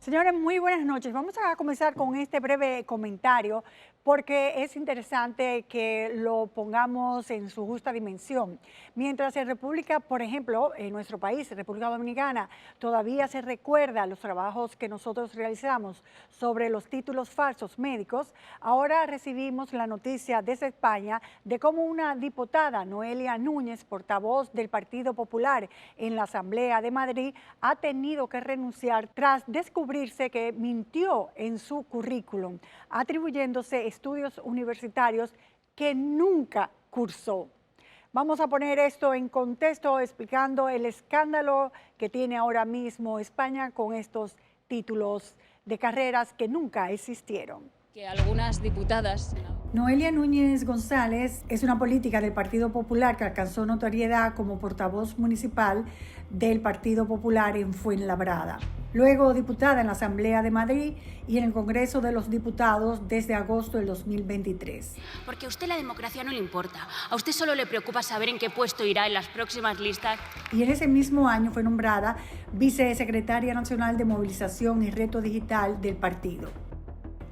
Señores, muy buenas noches. Vamos a comenzar con este breve comentario porque es interesante que lo pongamos en su justa dimensión. Mientras en República, por ejemplo, en nuestro país, República Dominicana, todavía se recuerda los trabajos que nosotros realizamos sobre los títulos falsos médicos, ahora recibimos la noticia desde España de cómo una diputada, Noelia Núñez, portavoz del Partido Popular en la Asamblea de Madrid, ha tenido que renunciar tras descubrirse que mintió en su currículum, atribuyéndose estudios universitarios que nunca cursó. Vamos a poner esto en contexto explicando el escándalo que tiene ahora mismo España con estos títulos de carreras que nunca existieron. Que algunas diputadas... Noelia Núñez González es una política del Partido Popular que alcanzó notoriedad como portavoz municipal del Partido Popular en Fuenlabrada. Luego diputada en la Asamblea de Madrid y en el Congreso de los Diputados desde agosto del 2023. Porque a usted la democracia no le importa. A usted solo le preocupa saber en qué puesto irá en las próximas listas. Y en ese mismo año fue nombrada vicesecretaria nacional de Movilización y Reto Digital del partido,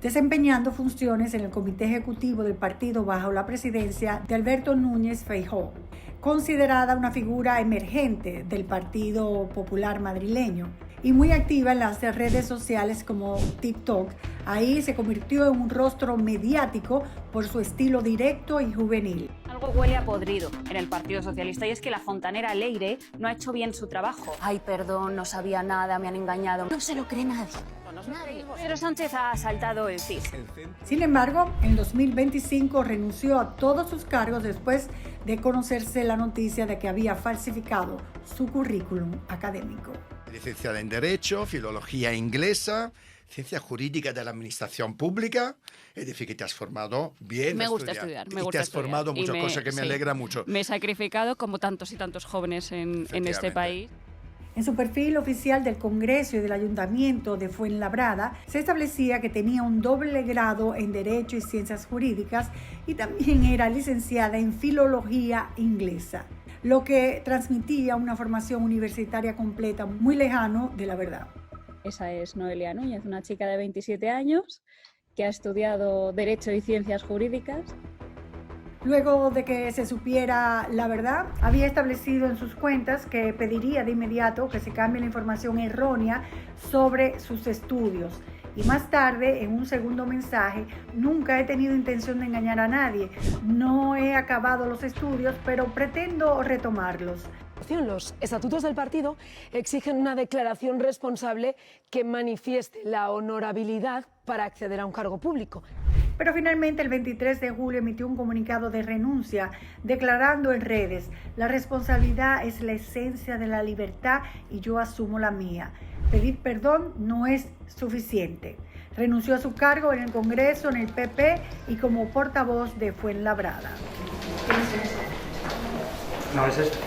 desempeñando funciones en el Comité Ejecutivo del partido bajo la presidencia de Alberto Núñez Feijóo, considerada una figura emergente del Partido Popular madrileño y muy activa en las redes sociales como TikTok. Ahí se convirtió en un rostro mediático por su estilo directo y juvenil. Algo huele a podrido en el Partido Socialista y es que la fontanera Leire no ha hecho bien su trabajo. Ay, perdón, no sabía nada, me han engañado. No se lo cree nadie. Pedro Sánchez ha saltado el CIS. Sin embargo, en 2025 renunció a todos sus cargos después de conocerse la noticia de que había falsificado su currículum académico. Licenciada en Derecho, Filología Inglesa, Ciencia Jurídica de la Administración Pública, es decir, que te has formado bien. Me gusta estudiar. Y te has formado muchas cosas que me alegra mucho. Me he sacrificado como tantos y tantos jóvenes en este país. En su perfil oficial del Congreso y del Ayuntamiento de Fuenlabrada se establecía que tenía un doble grado en Derecho y Ciencias Jurídicas y también era licenciada en Filología Inglesa, lo que transmitía una formación universitaria completa muy lejano de la verdad. Esa es Noelia Núñez, una chica de 27 años que ha estudiado Derecho y Ciencias Jurídicas. Luego de que se supiera la verdad, había establecido en sus cuentas que pediría de inmediato que se cambie la información errónea sobre sus estudios. Y más tarde, en un segundo mensaje, nunca he tenido intención de engañar a nadie. No he acabado los estudios, pero pretendo retomarlos. Los estatutos del partido exigen una declaración responsable que manifieste la honorabilidad para acceder a un cargo público. Pero finalmente el 23 de julio emitió un comunicado de renuncia declarando en redes: la responsabilidad es la esencia de la libertad y yo asumo la mía. Pedir perdón no es suficiente. Renunció a su cargo en el Congreso, en el PP y como portavoz de Fuenlabrada. No, es esto.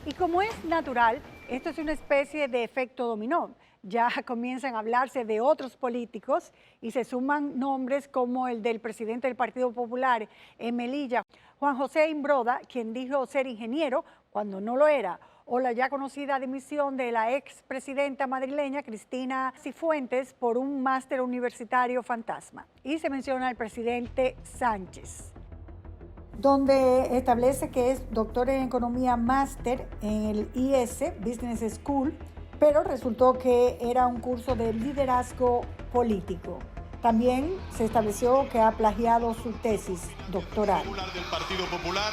Y como es natural, esto es una especie de efecto dominó. Ya comienzan a hablarse de otros políticos y se suman nombres como el del presidente del Partido Popular en Melilla, Juan José Imbroda, quien dijo ser ingeniero cuando no lo era, o la ya conocida dimisión de la expresidenta madrileña Cristina Cifuentes por un máster universitario fantasma. Y se menciona al presidente Sánchez, donde establece que es doctor en Economía máster en el IS, Business School, pero resultó que era un curso de liderazgo político. También se estableció que ha plagiado su tesis doctoral. Del Partido Popular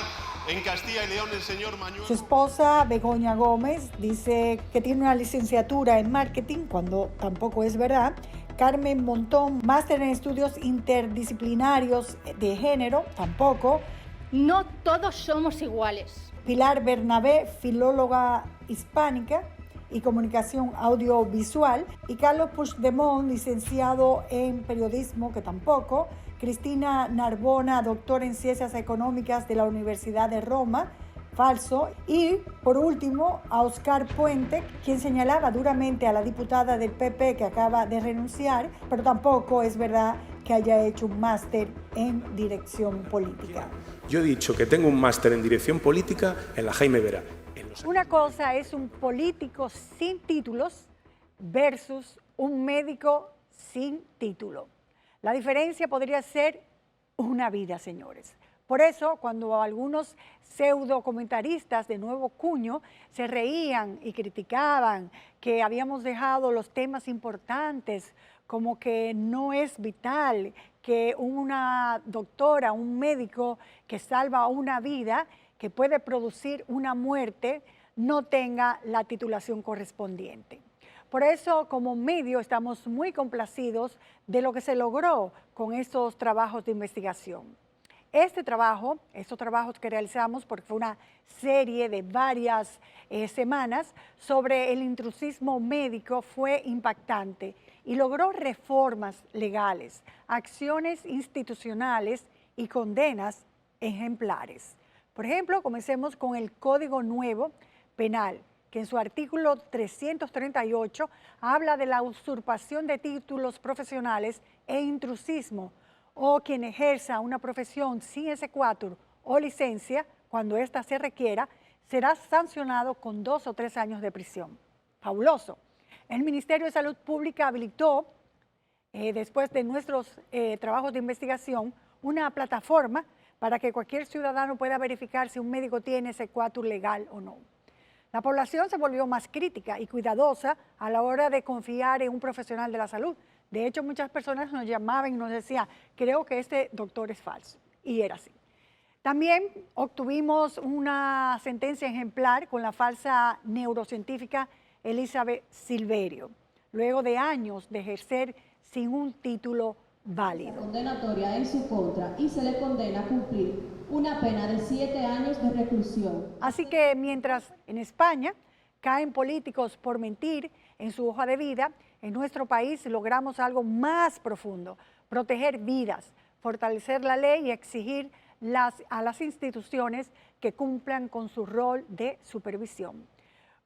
en Castilla y León, el señor Manuel. Su esposa, Begoña Gómez, dice que tiene una licenciatura en marketing, cuando tampoco es verdad. Carmen Montón, máster en estudios interdisciplinarios de género, tampoco. No todos somos iguales. Pilar Bernabé, filóloga hispánica y comunicación audiovisual, y Carlos Puigdemont, licenciado en periodismo, que tampoco. Cristina Narbona, doctora en ciencias económicas de la Universidad de Roma, falso. Y por último, a Óscar Puente, quien señalaba duramente a la diputada del PP que acaba de renunciar, pero tampoco es verdad que haya hecho un máster en dirección política. Yo he dicho que tengo un máster en dirección política en la Jaime Vera. Una cosa es un político sin títulos, versus un médico sin título. La diferencia podría ser una vida, señores. Por eso, cuando algunos pseudo comentaristas de nuevo cuño se reían y criticaban que habíamos dejado los temas importantes, como que no es vital que una doctora, un médico que salva una vida, que puede producir una muerte, no tenga la titulación correspondiente. Por eso, como medio, estamos muy complacidos de lo que se logró con estos trabajos de investigación. Estos trabajos que realizamos, porque fue una serie de varias semanas sobre el intrusismo médico, fue impactante y logró reformas legales, acciones institucionales y condenas ejemplares. Por ejemplo, comencemos con el Código Nuevo Penal, que en su artículo 338 habla de la usurpación de títulos profesionales e intrusismo, o quien ejerza una profesión sin exequatur o licencia, cuando ésta se requiera, será sancionado con 2 o 3 años de prisión. Fabuloso. El Ministerio de Salud Pública habilitó, después de nuestros trabajos de investigación, una plataforma para que cualquier ciudadano pueda verificar si un médico tiene exequatur legal o no. La población se volvió más crítica y cuidadosa a la hora de confiar en un profesional de la salud. De hecho, muchas personas nos llamaban y nos decían, creo que este doctor es falso. Y era así. También obtuvimos una sentencia ejemplar con la falsa neurocientífica Elizabeth Silverio, luego de años de ejercer sin un título válido. Condenatoria en su contra y se le condena a cumplir una pena de 7 años de reclusión. Así que mientras en España caen políticos por mentir en su hoja de vida, en nuestro país logramos algo más profundo: proteger vidas, fortalecer la ley y exigir a las instituciones que cumplan con su rol de supervisión.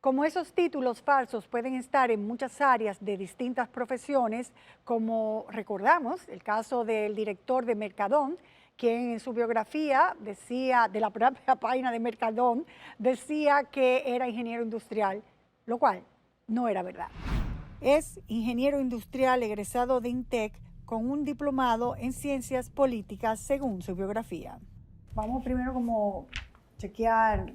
Como esos títulos falsos pueden estar en muchas áreas de distintas profesiones, como recordamos el caso del director de Mercadón, quien en su biografía decía, de la propia página de Mercadón, decía que era ingeniero industrial, lo cual no era verdad. Es ingeniero industrial egresado de INTEC con un diplomado en ciencias políticas según su biografía. Vamos primero como chequear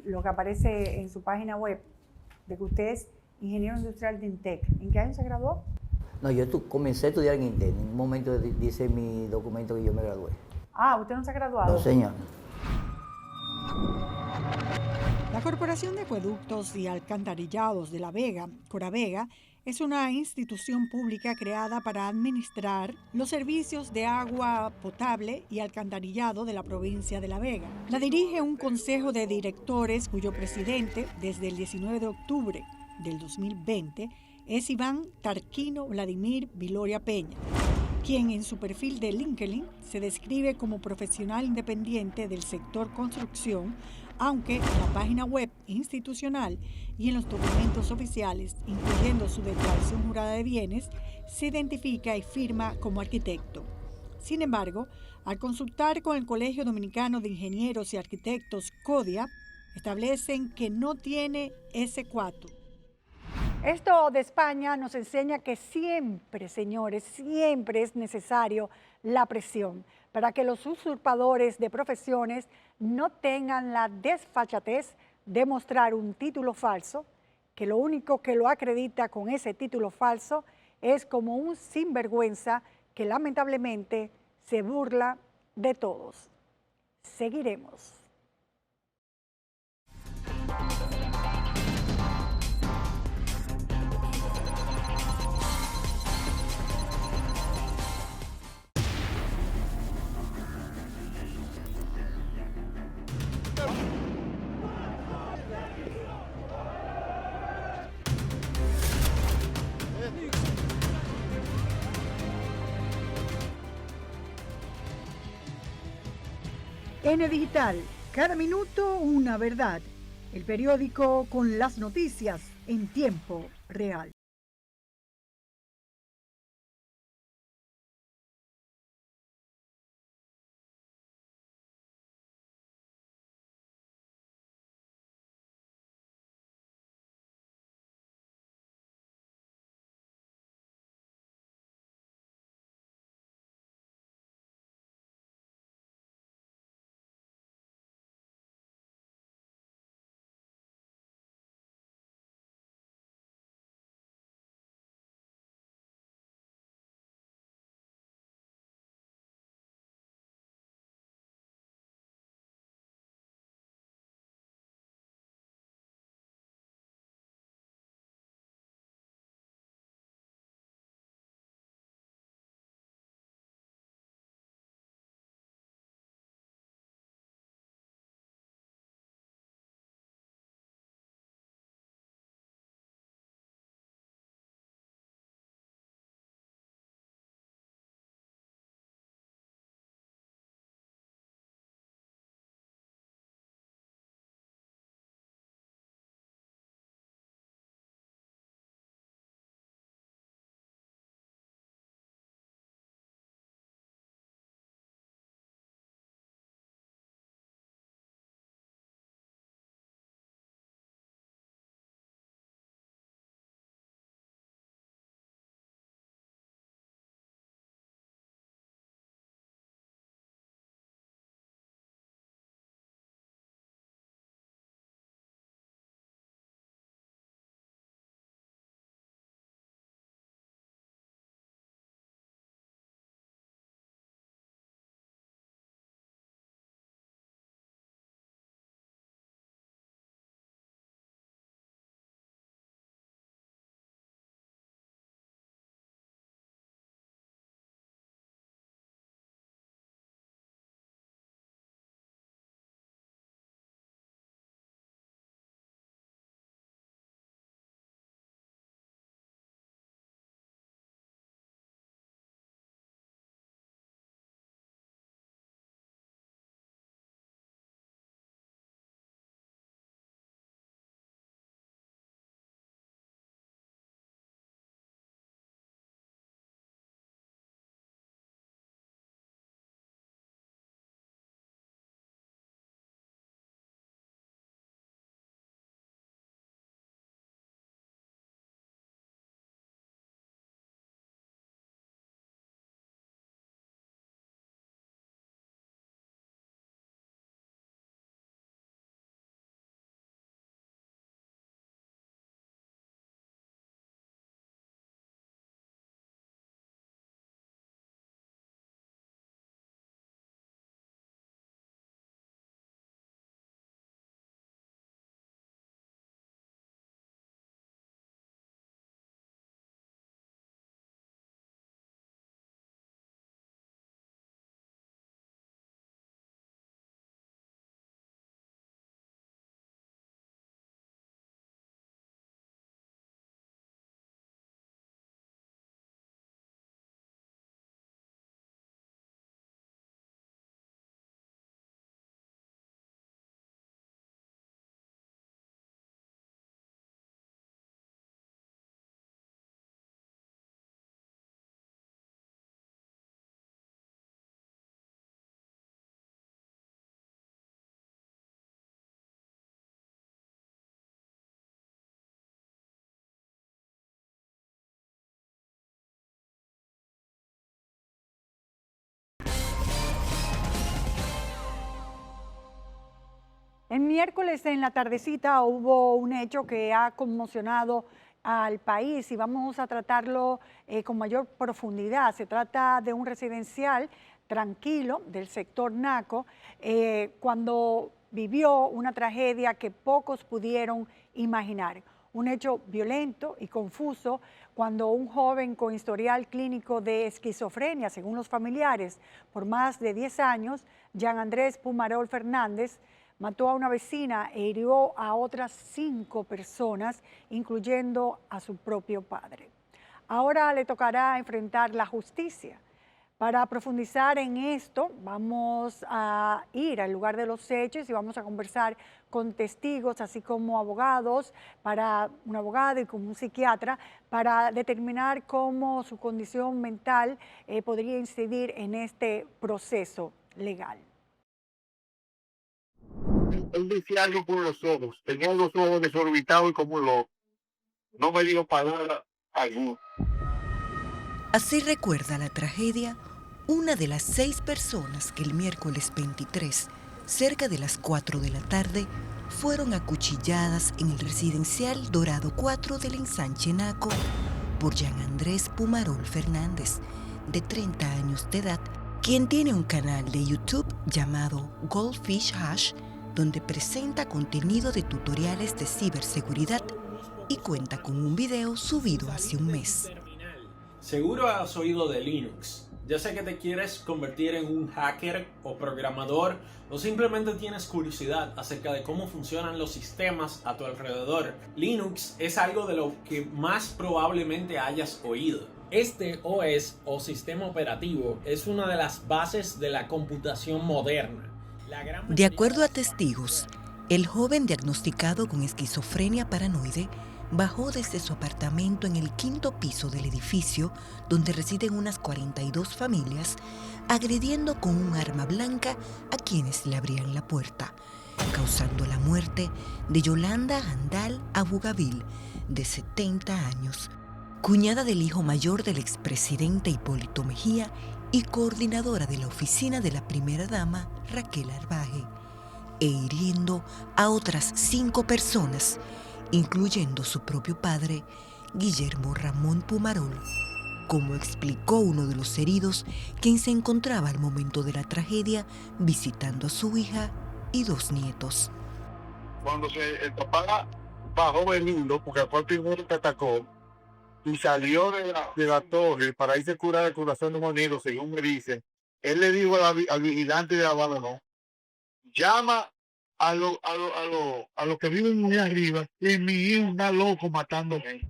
lo que aparece en su página web, de que usted es ingeniero industrial de INTEC. ¿En qué año se graduó? No, yo comencé a estudiar en INTEC. En un momento dice mi documento que yo me gradué. Ah, ¿usted no se ha graduado? No, señor. La Corporación de Acueductos y Alcantarillados de La Vega, Coravega, es una institución pública creada para administrar los servicios de agua potable y alcantarillado de la provincia de La Vega. La dirige un consejo de directores cuyo presidente, desde el 19 de octubre del 2020, es Iván Tarquino Vladimir Viloria Peña, quien en su perfil de LinkedIn se describe como profesional independiente del sector construcción, aunque en la página web institucional y en los documentos oficiales, incluyendo su declaración jurada de bienes, se identifica y firma como arquitecto. Sin embargo, al consultar con el Colegio Dominicano de Ingenieros y Arquitectos, CODIA, establecen que no tiene exequatur. Esto de España nos enseña que siempre, señores, siempre es necesario la presión para que los usurpadores de profesiones no tengan la desfachatez de mostrar un título falso, que lo único que lo acredita con ese título falso es como un sinvergüenza que lamentablemente se burla de todos. Seguiremos. N Digital, cada minuto una verdad. El periódico con las noticias en tiempo real. El miércoles en la tardecita hubo un hecho que ha conmocionado al país y vamos a tratarlo con mayor profundidad. Se trata de un residencial tranquilo del sector Naco, cuando vivió una tragedia que pocos pudieron imaginar. Un hecho violento y confuso cuando un joven con historial clínico de esquizofrenia, según los familiares, por más de 10 años, Jean Andrés Pumarol Fernández, mató a una vecina e hirió a otras 5 personas, incluyendo a su propio padre. Ahora le tocará enfrentar la justicia. Para profundizar en esto, vamos a ir al lugar de los hechos y vamos a conversar con testigos, así como abogados, un abogado y con un psiquiatra, para determinar cómo su condición mental podría incidir en este proceso legal. Él decía algo por los ojos, tenía los ojos desorbitados y como loco. No me dijo palabra alguna. Así recuerda la tragedia una de las 6 personas que el miércoles 23, cerca de las 4 de la tarde, fueron acuchilladas en el residencial Dorado 4 del ensanche Naco por Jean Andrés Pumarol Fernández, de 30 años de edad, quien tiene un canal de YouTube llamado Goldfish Hash, donde presenta contenido de tutoriales de ciberseguridad y cuenta con un video subido hace un mes. Seguro has oído de Linux. Ya sé que te quieres convertir en un hacker o programador o simplemente tienes curiosidad acerca de cómo funcionan los sistemas a tu alrededor. Linux es algo de lo que más probablemente hayas oído. Este OS o sistema operativo es una de las bases de la computación moderna. De acuerdo a testigos, el joven diagnosticado con esquizofrenia paranoide bajó desde su apartamento en el 5º piso del edificio, donde residen unas 42 familias, agrediendo con un arma blanca a quienes le abrían la puerta, causando la muerte de Yolanda Andal Abugavil, de 70 años, cuñada del hijo mayor del expresidente Hipólito Mejía y coordinadora de la oficina de la primera dama Raquel Arbaje, e hiriendo a otras 5 personas, incluyendo su propio padre, Guillermo Ramón Pumarol, como explicó uno de los heridos, quien se encontraba al momento de la tragedia visitando a su hija y 2 nietos. Cuando el papá bajó venido, porque fue el primero que atacó, y salió de la torre para irse a curar el corazón de un herido, según me dicen, él le dijo al vigilante de la bala, llama a los que viven muy arriba, y mi hijo está loco matando gente.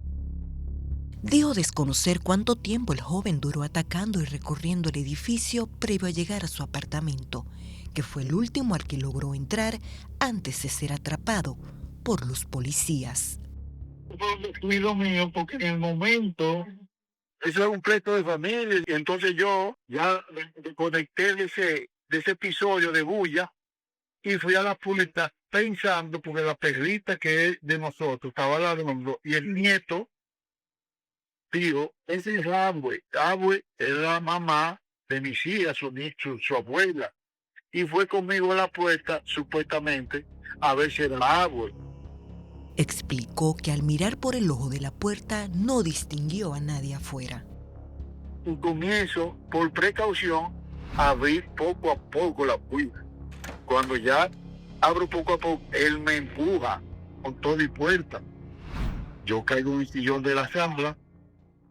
Dijo desconocer cuánto tiempo el joven duró atacando y recorriendo el edificio previo a llegar a su apartamento, que fue el último al que logró entrar antes de ser atrapado por los policías. Fue un descuido mío, porque en el momento, eso es un pleito de familia, y entonces yo ya me conecté de ese episodio de bulla, y fui a la puerta pensando, porque la perrita que es de nosotros estaba ladrando, y el nieto, digo, ese es Abue. Abue es la mamá de mis hijas, su abuela. Y fue conmigo a la puerta, supuestamente, a ver si era Abue. Explicó que al mirar por el ojo de la puerta no distinguió a nadie afuera. Y comienzo, por precaución, a abrir poco a poco la puerta. Cuando ya abro poco a poco, él me empuja con todo y puerta. Yo caigo en el sillón de la sala.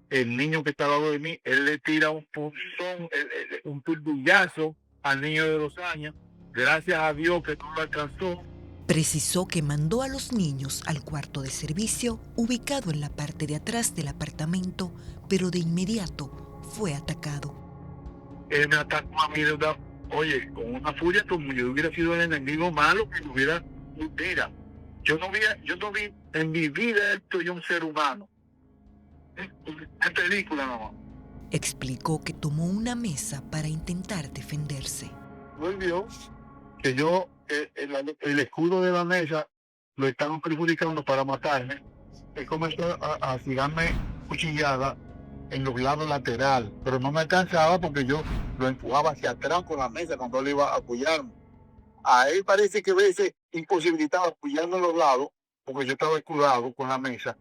El niño que está al lado de mí, él le tira un punzón, un turbullazo al niño de 2 años. Gracias a Dios que no lo alcanzó. Precisó que mandó a los niños al cuarto de servicio, ubicado en la parte de atrás del apartamento, pero de inmediato fue atacado. Él me atacó a mí de una, oye, con una furia como yo hubiera sido el enemigo malo que hubiera. Mira, yo no vi en mi vida esto yo un ser humano. Es película, mamá. Explicó que tomó una mesa para intentar defenderse. Él vio que yo, el escudo de la mesa, lo estaban perjudicando para matarme. Él comenzó a tirarme cuchillada en los lados laterales, pero no me alcanzaba porque yo lo empujaba hacia atrás con la mesa cuando él iba a apoyarme. A él parece que a veces imposibilitado apoyarme a los lados, porque yo estaba escudado con la mesa,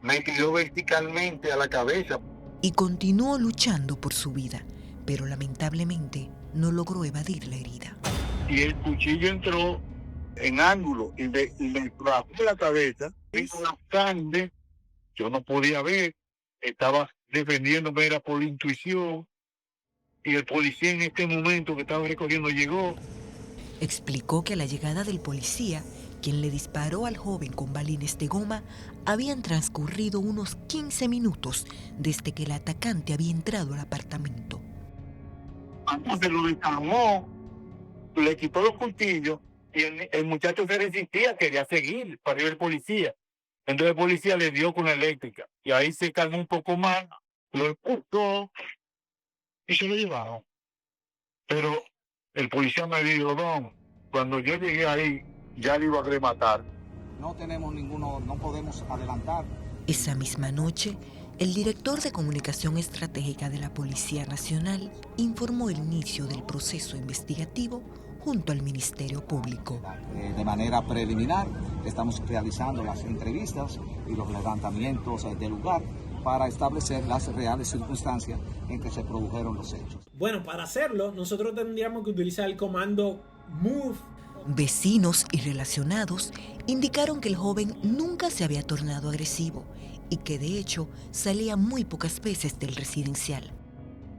me tiró verticalmente a la cabeza. Y continuó luchando por su vida, pero lamentablemente no logró evadir la herida. Y el cuchillo entró en ángulo y me clavó la cabeza, hizo la sangre, yo no podía ver, estaba defendiéndome, era por la intuición, y el policía en este momento que estaba recogiendo llegó. Explicó que a la llegada del policía, quien le disparó al joven con balines de goma, habían transcurrido unos 15 minutos desde que el atacante había entrado al apartamento. Entonces lo desarmó, le quitó los cuchillos y el muchacho se resistía, quería seguir para ir el policía. Entonces el policía le dio con la eléctrica y ahí se calmó un poco más, lo expulsó y se lo llevaron. Pero el policía me dijo, don, cuando yo llegué ahí, ya le iba a rematar. No tenemos ninguno, no podemos adelantar. Esa misma noche, el director de Comunicación Estratégica de la Policía Nacional informó el inicio del proceso investigativo junto al Ministerio Público. De manera preliminar, estamos realizando las entrevistas y los levantamientos del lugar para establecer las reales circunstancias en que se produjeron los hechos. Bueno, para hacerlo, nosotros tendríamos que utilizar el comando MOVE. Vecinos y relacionados indicaron que el joven nunca se había tornado agresivo y que de hecho salía muy pocas veces del residencial.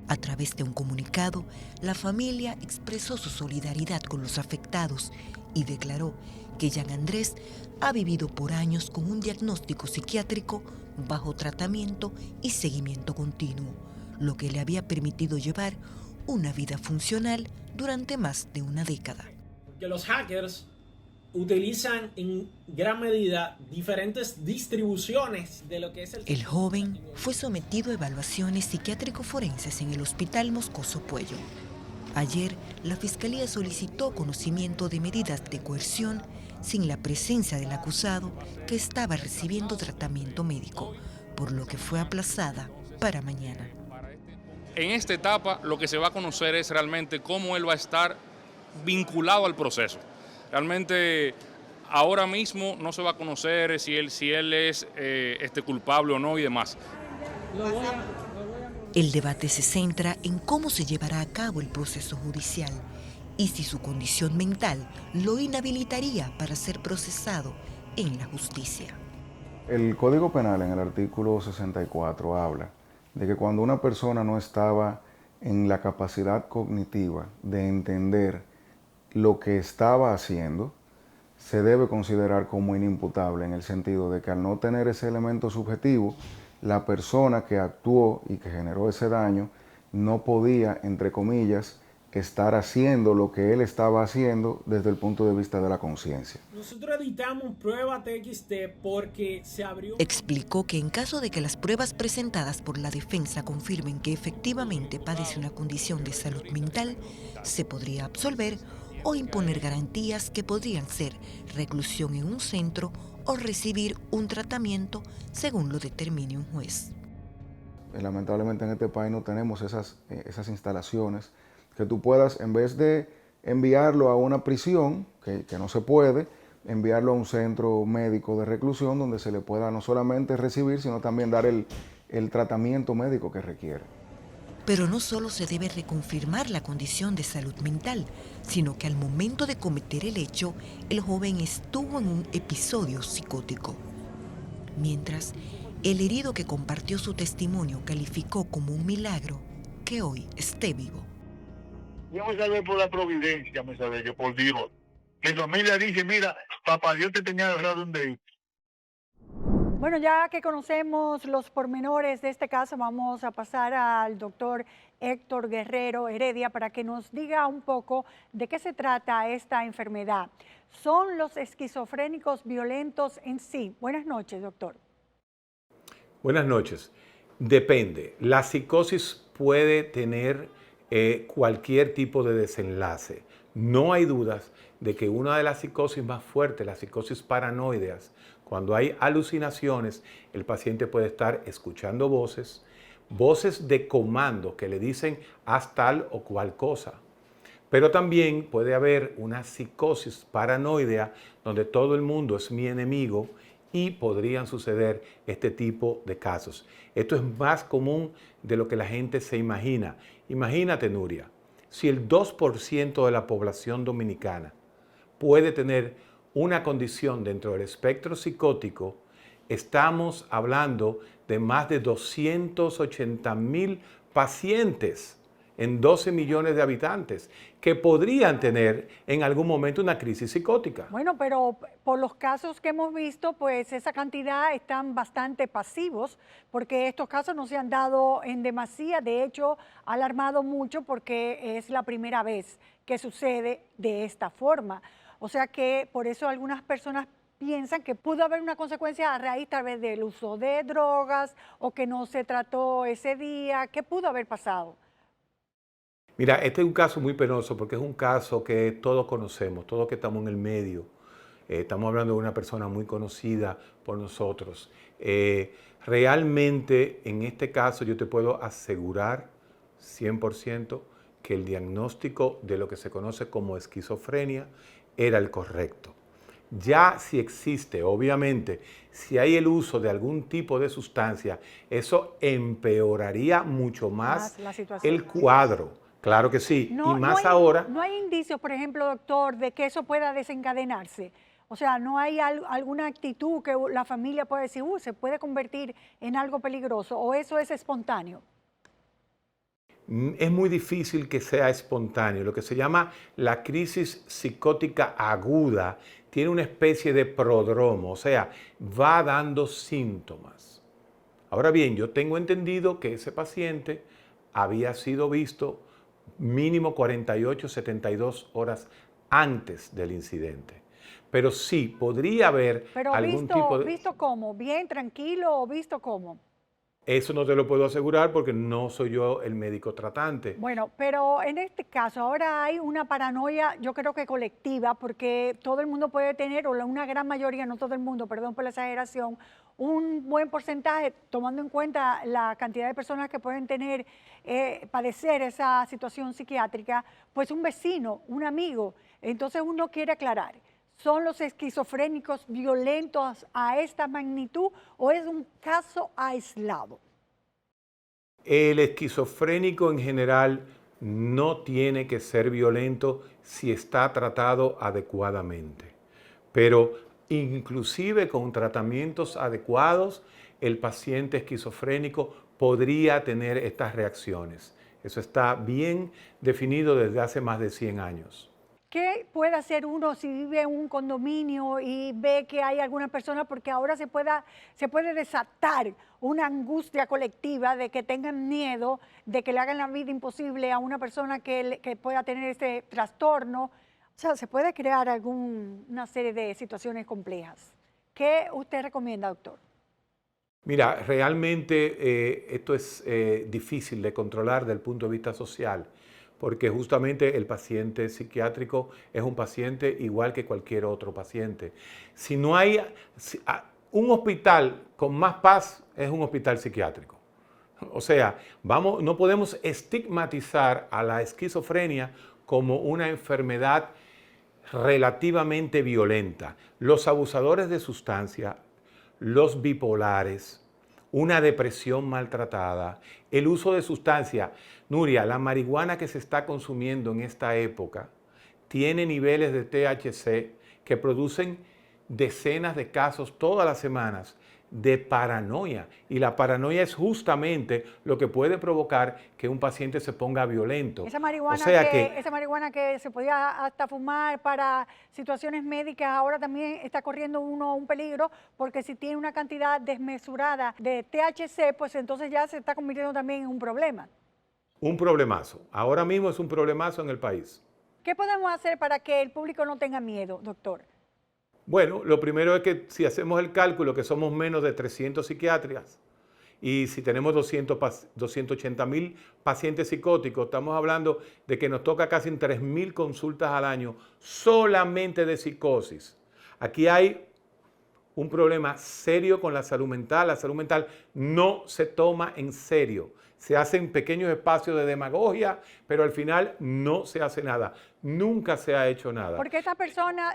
A través de un comunicado, la familia expresó su solidaridad con los afectados y declaró que Jean Andrés ha vivido por años con un diagnóstico psiquiátrico bajo tratamiento y seguimiento continuo, lo que le había permitido llevar una vida funcional durante más de una década. Que los hackers utilizan en gran medida diferentes distribuciones de lo que es El joven fue sometido a evaluaciones psiquiátrico-forenses en el Hospital Moscoso Puello. Ayer, la Fiscalía solicitó conocimiento de medidas de coerción sin la presencia del acusado, que estaba recibiendo tratamiento médico, por lo que fue aplazada para mañana. En esta etapa, lo que se va a conocer es realmente cómo él va a estar vinculado al proceso. Realmente ahora mismo no se va a conocer si él es culpable o no y demás. El debate se centra en cómo se llevará a cabo el proceso judicial y si su condición mental lo inhabilitaría para ser procesado en la justicia. El Código Penal en el artículo 64 habla de que cuando una persona no estaba en la capacidad cognitiva de entender lo que estaba haciendo, se debe considerar como inimputable, en el sentido de que al no tener ese elemento subjetivo, la persona que actuó y que generó ese daño no podía, entre comillas, estar haciendo lo que él estaba haciendo desde el punto de vista de la conciencia. Nosotros editamos prueba TXT porque se abrió... Explicó que en caso de que las pruebas presentadas por la defensa confirmen que efectivamente padece una condición de salud mental, se podría absolver o imponer garantías que podrían ser reclusión en un centro o recibir un tratamiento según lo determine un juez. Lamentablemente en este país no tenemos esas instalaciones que tú puedas, en vez de enviarlo a una prisión, que no se puede, enviarlo a un centro médico de reclusión donde se le pueda no solamente recibir, sino también dar el tratamiento médico que requiere. Pero no solo se debe reconfirmar la condición de salud mental, sino que al momento de cometer el hecho, el joven estuvo en un episodio psicótico. Mientras, el herido que compartió su testimonio calificó como un milagro que hoy esté vivo. Yo me salvé por la providencia, me salvé yo por Dios. Mi familia dice, mira, papá Dios te tenía agarrado donde ir. Bueno, ya que conocemos los pormenores de este caso, vamos a pasar al doctor Héctor Guerrero Heredia para que nos diga un poco de qué se trata esta enfermedad. ¿Son los esquizofrénicos violentos en sí? Buenas noches, doctor. Buenas noches. Depende. La psicosis puede tener cualquier tipo de desenlace. No hay dudas de que una de las psicosis más fuertes, las psicosis paranoideas, cuando hay alucinaciones, el paciente puede estar escuchando voces de comando que le dicen haz tal o cual cosa. Pero también puede haber una psicosis paranoidea donde todo el mundo es mi enemigo y podrían suceder este tipo de casos. Esto es más común de lo que la gente se imagina. Imagínate, Nuria, si el 2% de la población dominicana puede tener una condición dentro del espectro psicótico, estamos hablando de más de 280,000 pacientes en 12 millones de habitantes que podrían tener en algún momento una crisis psicótica. Bueno, pero por los casos que hemos visto, pues esa cantidad están bastante pasivos, porque estos casos no se han dado en demasía. De hecho, ha alarmado mucho porque es la primera vez que sucede de esta forma. O sea que por eso algunas personas piensan que pudo haber una consecuencia a raíz tal vez del uso de drogas o que no se trató ese día. ¿Qué pudo haber pasado? Mira, este es un caso muy penoso porque es un caso que todos conocemos, todos que estamos en el medio. Estamos hablando de una persona muy conocida por nosotros. Realmente, en este caso, yo te puedo asegurar 100% que el diagnóstico de lo que se conoce como esquizofrenia era el correcto. Ya si existe, obviamente, si hay el uso de algún tipo de sustancia, eso empeoraría mucho más el cuadro. Claro que sí, y más ahora. No hay indicios, por ejemplo, doctor, de que eso pueda desencadenarse. O sea, no hay alguna actitud que la familia pueda decir, se puede convertir en algo peligroso, o eso es espontáneo. Es muy difícil que sea espontáneo. Lo que se llama la crisis psicótica aguda tiene una especie de prodromo, o sea, va dando síntomas. Ahora bien, yo tengo entendido que ese paciente había sido visto mínimo 48, 72 horas antes del incidente. Pero sí, podría haber algún tipo de... ¿Visto cómo? ¿Bien, tranquilo o visto cómo? Eso no te lo puedo asegurar porque no soy yo el médico tratante. Bueno, pero en este caso ahora hay una paranoia, yo creo que colectiva, porque todo el mundo puede tener, o una gran mayoría, no todo el mundo, perdón por la exageración, un buen porcentaje, tomando en cuenta la cantidad de personas que pueden tener, padecer esa situación psiquiátrica, pues un vecino, un amigo. Entonces uno quiere aclarar, ¿son los esquizofrénicos violentos a esta magnitud o es un caso aislado? El esquizofrénico en general no tiene que ser violento si está tratado adecuadamente. Pero inclusive con tratamientos adecuados, el paciente esquizofrénico podría tener estas reacciones. Eso está bien definido desde hace más de 100 años. ¿Qué puede hacer uno si vive en un condominio y ve que hay alguna persona? Porque ahora se puede desatar una angustia colectiva de que tengan miedo, de que le hagan la vida imposible a una persona que pueda tener este trastorno. O sea, se puede crear una serie de situaciones complejas. ¿Qué usted recomienda, doctor? Mira, realmente esto es difícil de controlar desde el punto de vista social, porque justamente el paciente psiquiátrico es un paciente igual que cualquier otro paciente. Si no hay un hospital con más paz, es un hospital psiquiátrico. O sea, no podemos estigmatizar a la esquizofrenia como una enfermedad relativamente violenta. Los abusadores de sustancia, los bipolares, una depresión maltratada, el uso de sustancia. Nuria, la marihuana que se está consumiendo en esta época tiene niveles de THC que producen decenas de casos todas las semanas de paranoia. Y la paranoia es justamente lo que puede provocar que un paciente se ponga violento. Esa marihuana, esa marihuana que se podía hasta fumar para situaciones médicas, ahora también está corriendo uno un peligro, porque si tiene una cantidad desmesurada de THC, pues entonces ya se está convirtiendo también en un problema. Un problemazo. Ahora mismo es un problemazo en el país. ¿Qué podemos hacer para que el público no tenga miedo, doctor? Bueno, lo primero es que si hacemos el cálculo que somos menos de 300 psiquiatras y si tenemos 280,000 pacientes psicóticos, estamos hablando de que nos toca casi 3,000 consultas al año solamente de psicosis. Aquí hay un problema serio con la salud mental. La salud mental no se toma en serio. se hacen pequeños espacios de demagogia, pero al final no se hace nada. Nunca se ha hecho nada. Porque estas personas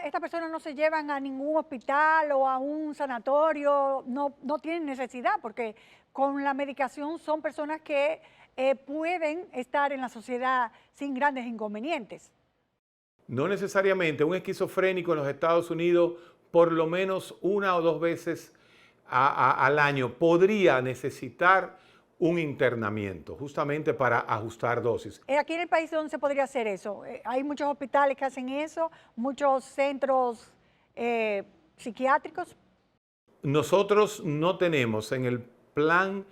no se llevan a ningún hospital o a un sanatorio, no tienen necesidad, porque con la medicación son personas que pueden estar en la sociedad sin grandes inconvenientes. No necesariamente. Un esquizofrénico en los Estados Unidos, por lo menos 1 o 2 veces al año, podría necesitar un internamiento, justamente para ajustar dosis. Aquí en el país, ¿dónde se podría hacer eso? Hay muchos hospitales que hacen eso, muchos centros psiquiátricos. Nosotros no tenemos en el plan,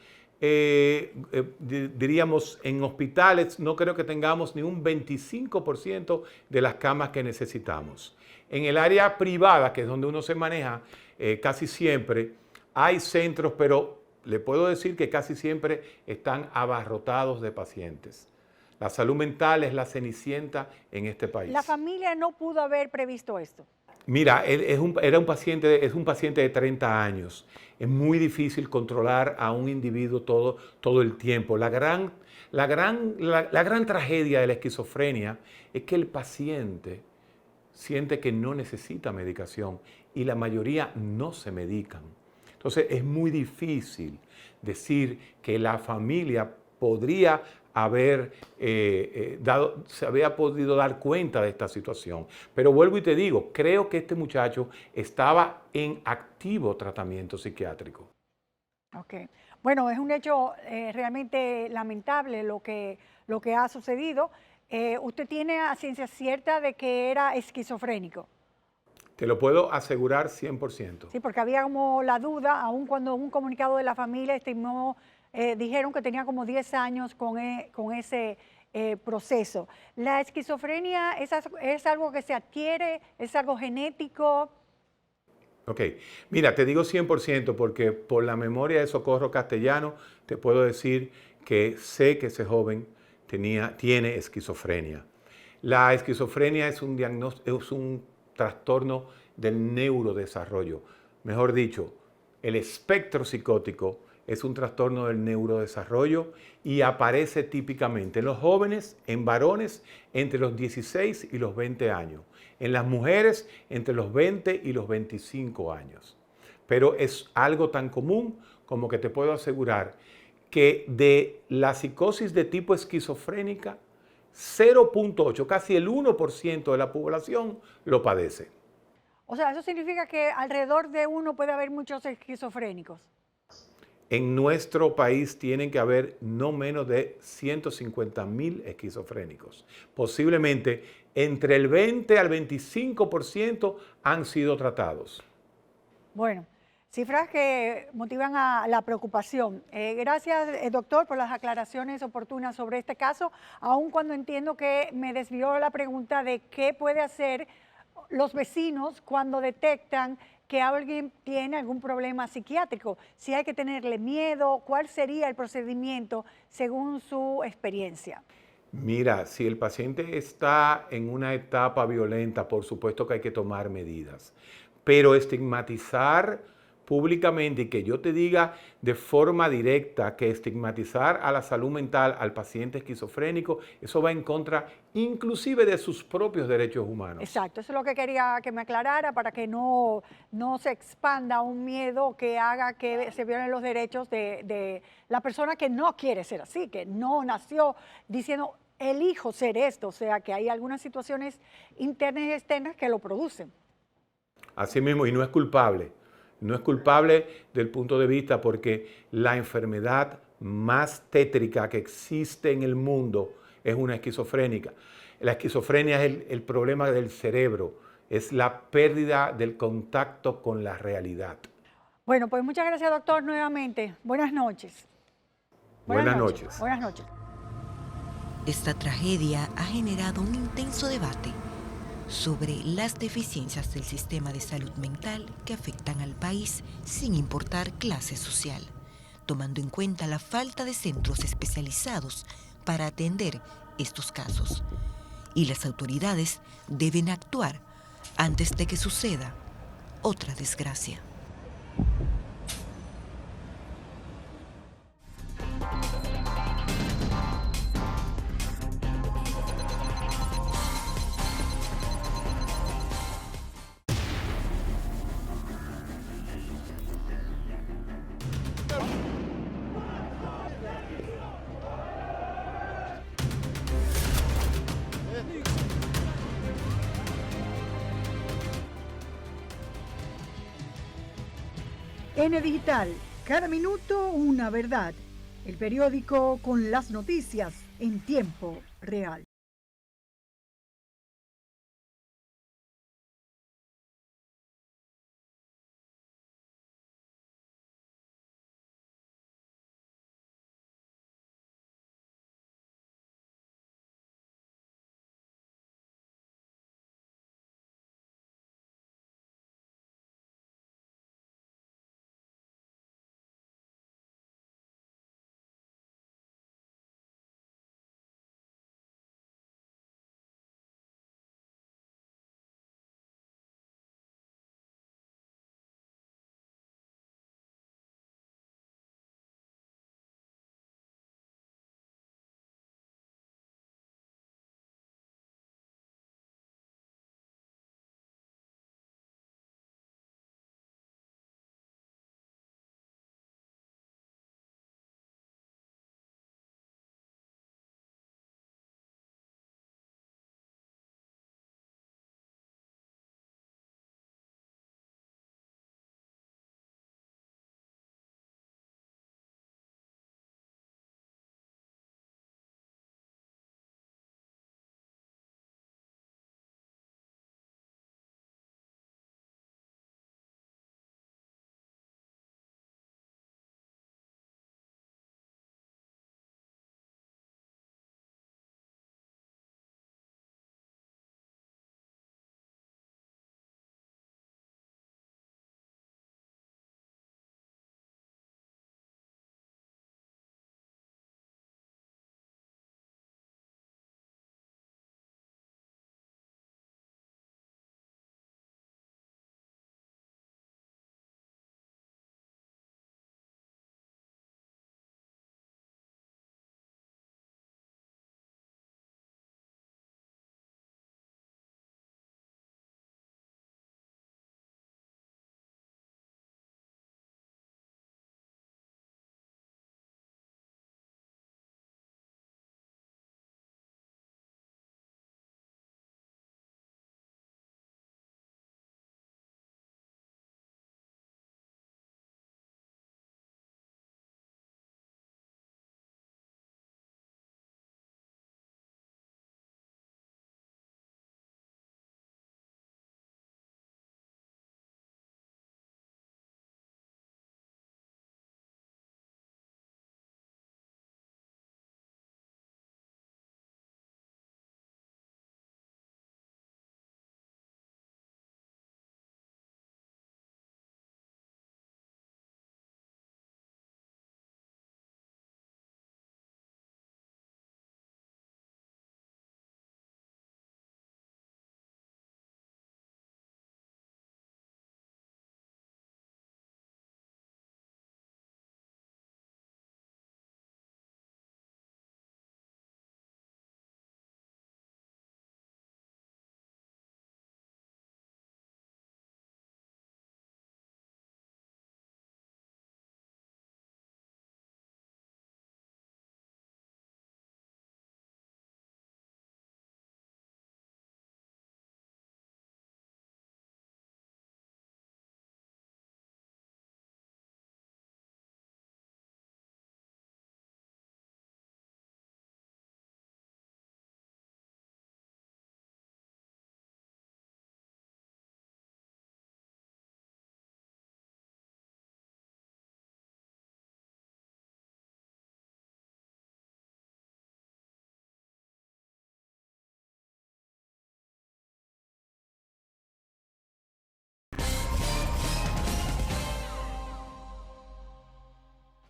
diríamos, en hospitales, no creo que tengamos ni un 25% de las camas que necesitamos. En el área privada, que es donde uno se maneja, casi siempre hay centros, pero le puedo decir que casi siempre están abarrotados de pacientes. La salud mental es la cenicienta en este país. La familia no pudo haber previsto esto. Mira, es un paciente de 30 años. Es muy difícil controlar a un individuo todo el tiempo. La gran tragedia de la esquizofrenia es que el paciente siente que no necesita medicación y la mayoría no se medican. Entonces es muy difícil decir que la familia podría se había podido dar cuenta de esta situación. Pero vuelvo y te digo, creo que este muchacho estaba en activo tratamiento psiquiátrico. Ok. Bueno, es un hecho realmente lamentable lo que ha sucedido. ¿Usted tiene a ciencia cierta de que era esquizofrénico? Te lo puedo asegurar 100%. Sí, porque había como la duda, aun cuando un comunicado de la familia estimó, dijeron que tenía como 10 años con ese proceso. ¿La esquizofrenia es algo que se adquiere? ¿Es algo genético? Ok, mira, te digo 100% porque por la memoria de Socorro Castellano te puedo decir que sé que ese joven tiene esquizofrenia. La esquizofrenia es un trastorno del neurodesarrollo. Mejor dicho, el espectro psicótico es un trastorno del neurodesarrollo y aparece típicamente en los jóvenes, en varones, entre los 16 y los 20 años. En las mujeres, entre los 20 y los 25 años. Pero es algo tan común como que te puedo asegurar que de la psicosis de tipo esquizofrénica, 0.8, casi el 1% de la población lo padece. O sea, eso significa que alrededor de uno puede haber muchos esquizofrénicos. En nuestro país tienen que haber no menos de 150,000 esquizofrénicos. Posiblemente entre el 20 al 25% han sido tratados. Bueno, cifras que motivan a la preocupación. Gracias, doctor, por las aclaraciones oportunas sobre este caso, aun cuando entiendo que me desvió la pregunta de qué puede hacer los vecinos cuando detectan que alguien tiene algún problema psiquiátrico, si hay que tenerle miedo, cuál sería el procedimiento según su experiencia. Mira, si el paciente está en una etapa violenta, por supuesto que hay que tomar medidas, pero estigmatizar públicamente y que yo te diga de forma directa que estigmatizar a la salud mental al paciente esquizofrénico, eso va en contra inclusive de sus propios derechos humanos. Exacto, eso es lo que quería que me aclarara para que no se expanda un miedo que haga que se violen los derechos de la persona que no quiere ser así, que no nació diciendo elijo ser esto, o sea que hay algunas situaciones internas y externas que lo producen. Así mismo, y no es culpable. No es culpable del punto de vista porque la enfermedad más tétrica que existe en el mundo es una esquizofrénica. La esquizofrenia es el problema del cerebro, es la pérdida del contacto con la realidad. Bueno, pues muchas gracias, doctor, nuevamente. Buenas noches. Buenas noches. Buenas noches. Esta tragedia ha generado un intenso debate sobre las deficiencias del sistema de salud mental que afectan al país sin importar clase social, tomando en cuenta la falta de centros especializados para atender estos casos. Y las autoridades deben actuar antes de que suceda otra desgracia. N Digital, cada minuto una verdad. El periódico con las noticias en tiempo real.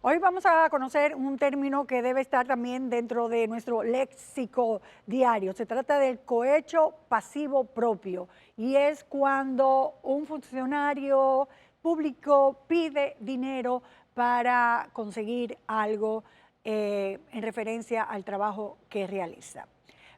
Hoy vamos a conocer un término que debe estar también dentro de nuestro léxico diario. Se trata del cohecho pasivo propio y es cuando un funcionario público pide dinero para conseguir algo en referencia al trabajo que realiza.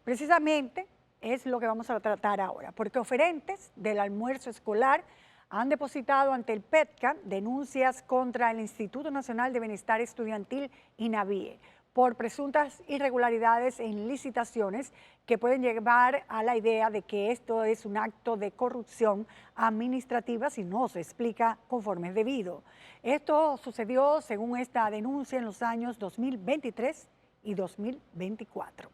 Precisamente es lo que vamos a tratar ahora, porque oferentes del almuerzo escolar han depositado ante el PETCA denuncias contra el Instituto Nacional de Bienestar Estudiantil, INAVIE, por presuntas irregularidades en licitaciones que pueden llevar a la idea de que esto es un acto de corrupción administrativa si no se explica conforme es debido. Esto sucedió, según esta denuncia, en los años 2023 y 2024.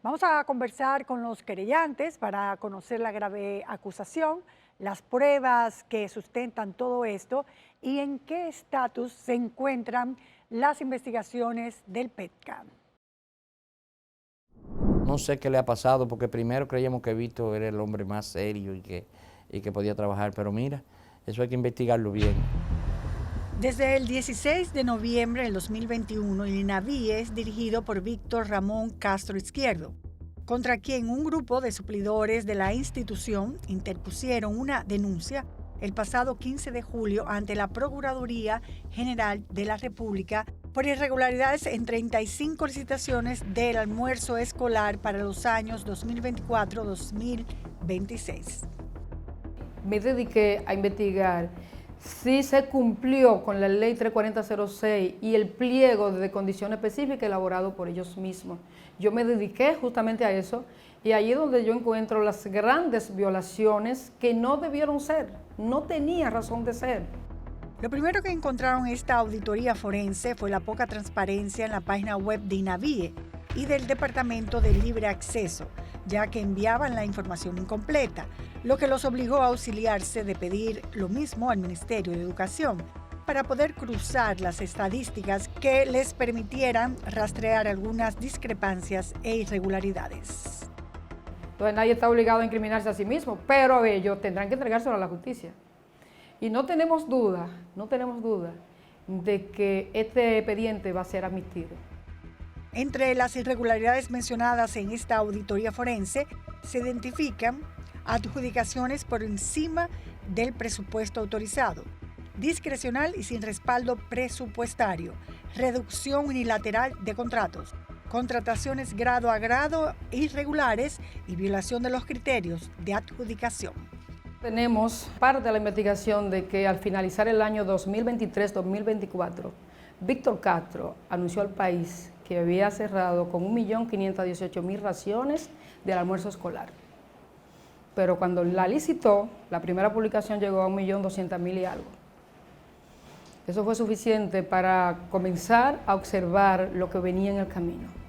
Vamos a conversar con los querellantes para conocer la grave acusación, las pruebas que sustentan todo esto y en qué estatus se encuentran las investigaciones del PETCAM. No sé qué le ha pasado, porque primero creíamos que Víctor era el hombre más serio y que podía trabajar, pero mira, eso hay que investigarlo bien. Desde el 16 de noviembre del 2021, el INAVIE es dirigido por Víctor Ramón Castro Izquierdo, contra quien un grupo de suplidores de la institución interpusieron una denuncia el pasado 15 de julio ante la Procuraduría General de la República por irregularidades en 35 licitaciones del almuerzo escolar para los años 2024-2026. Me dediqué a investigar si se cumplió con la ley 34006 y el pliego de condiciones específicas elaborado por ellos mismos. Yo me dediqué justamente a eso y ahí es donde yo encuentro las grandes violaciones que no debieron ser, no tenía razón de ser. Lo primero que encontraron en esta auditoría forense fue la poca transparencia en la página web de INAVIE y del Departamento de Libre Acceso, ya que enviaban la información incompleta, lo que los obligó a auxiliarse de pedir lo mismo al Ministerio de Educación para poder cruzar las estadísticas que les permitieran rastrear algunas discrepancias e irregularidades. Entonces nadie está obligado a incriminarse a sí mismo, pero ellos tendrán que entregárselo a la justicia. Y no tenemos duda de que este expediente va a ser admitido. Entre las irregularidades mencionadas en esta auditoría forense se identifican adjudicaciones por encima del presupuesto autorizado, discrecional y sin respaldo presupuestario, reducción unilateral de contratos, contrataciones grado a grado irregulares y violación de los criterios de adjudicación. Tenemos parte de la investigación de que al finalizar el año 2023-2024, Víctor Castro anunció al país que había cerrado con 1.518.000 raciones del almuerzo escolar. Pero cuando la licitó, la primera publicación llegó a 1.200.000 y algo. Eso fue suficiente para comenzar a observar lo que venía en el camino.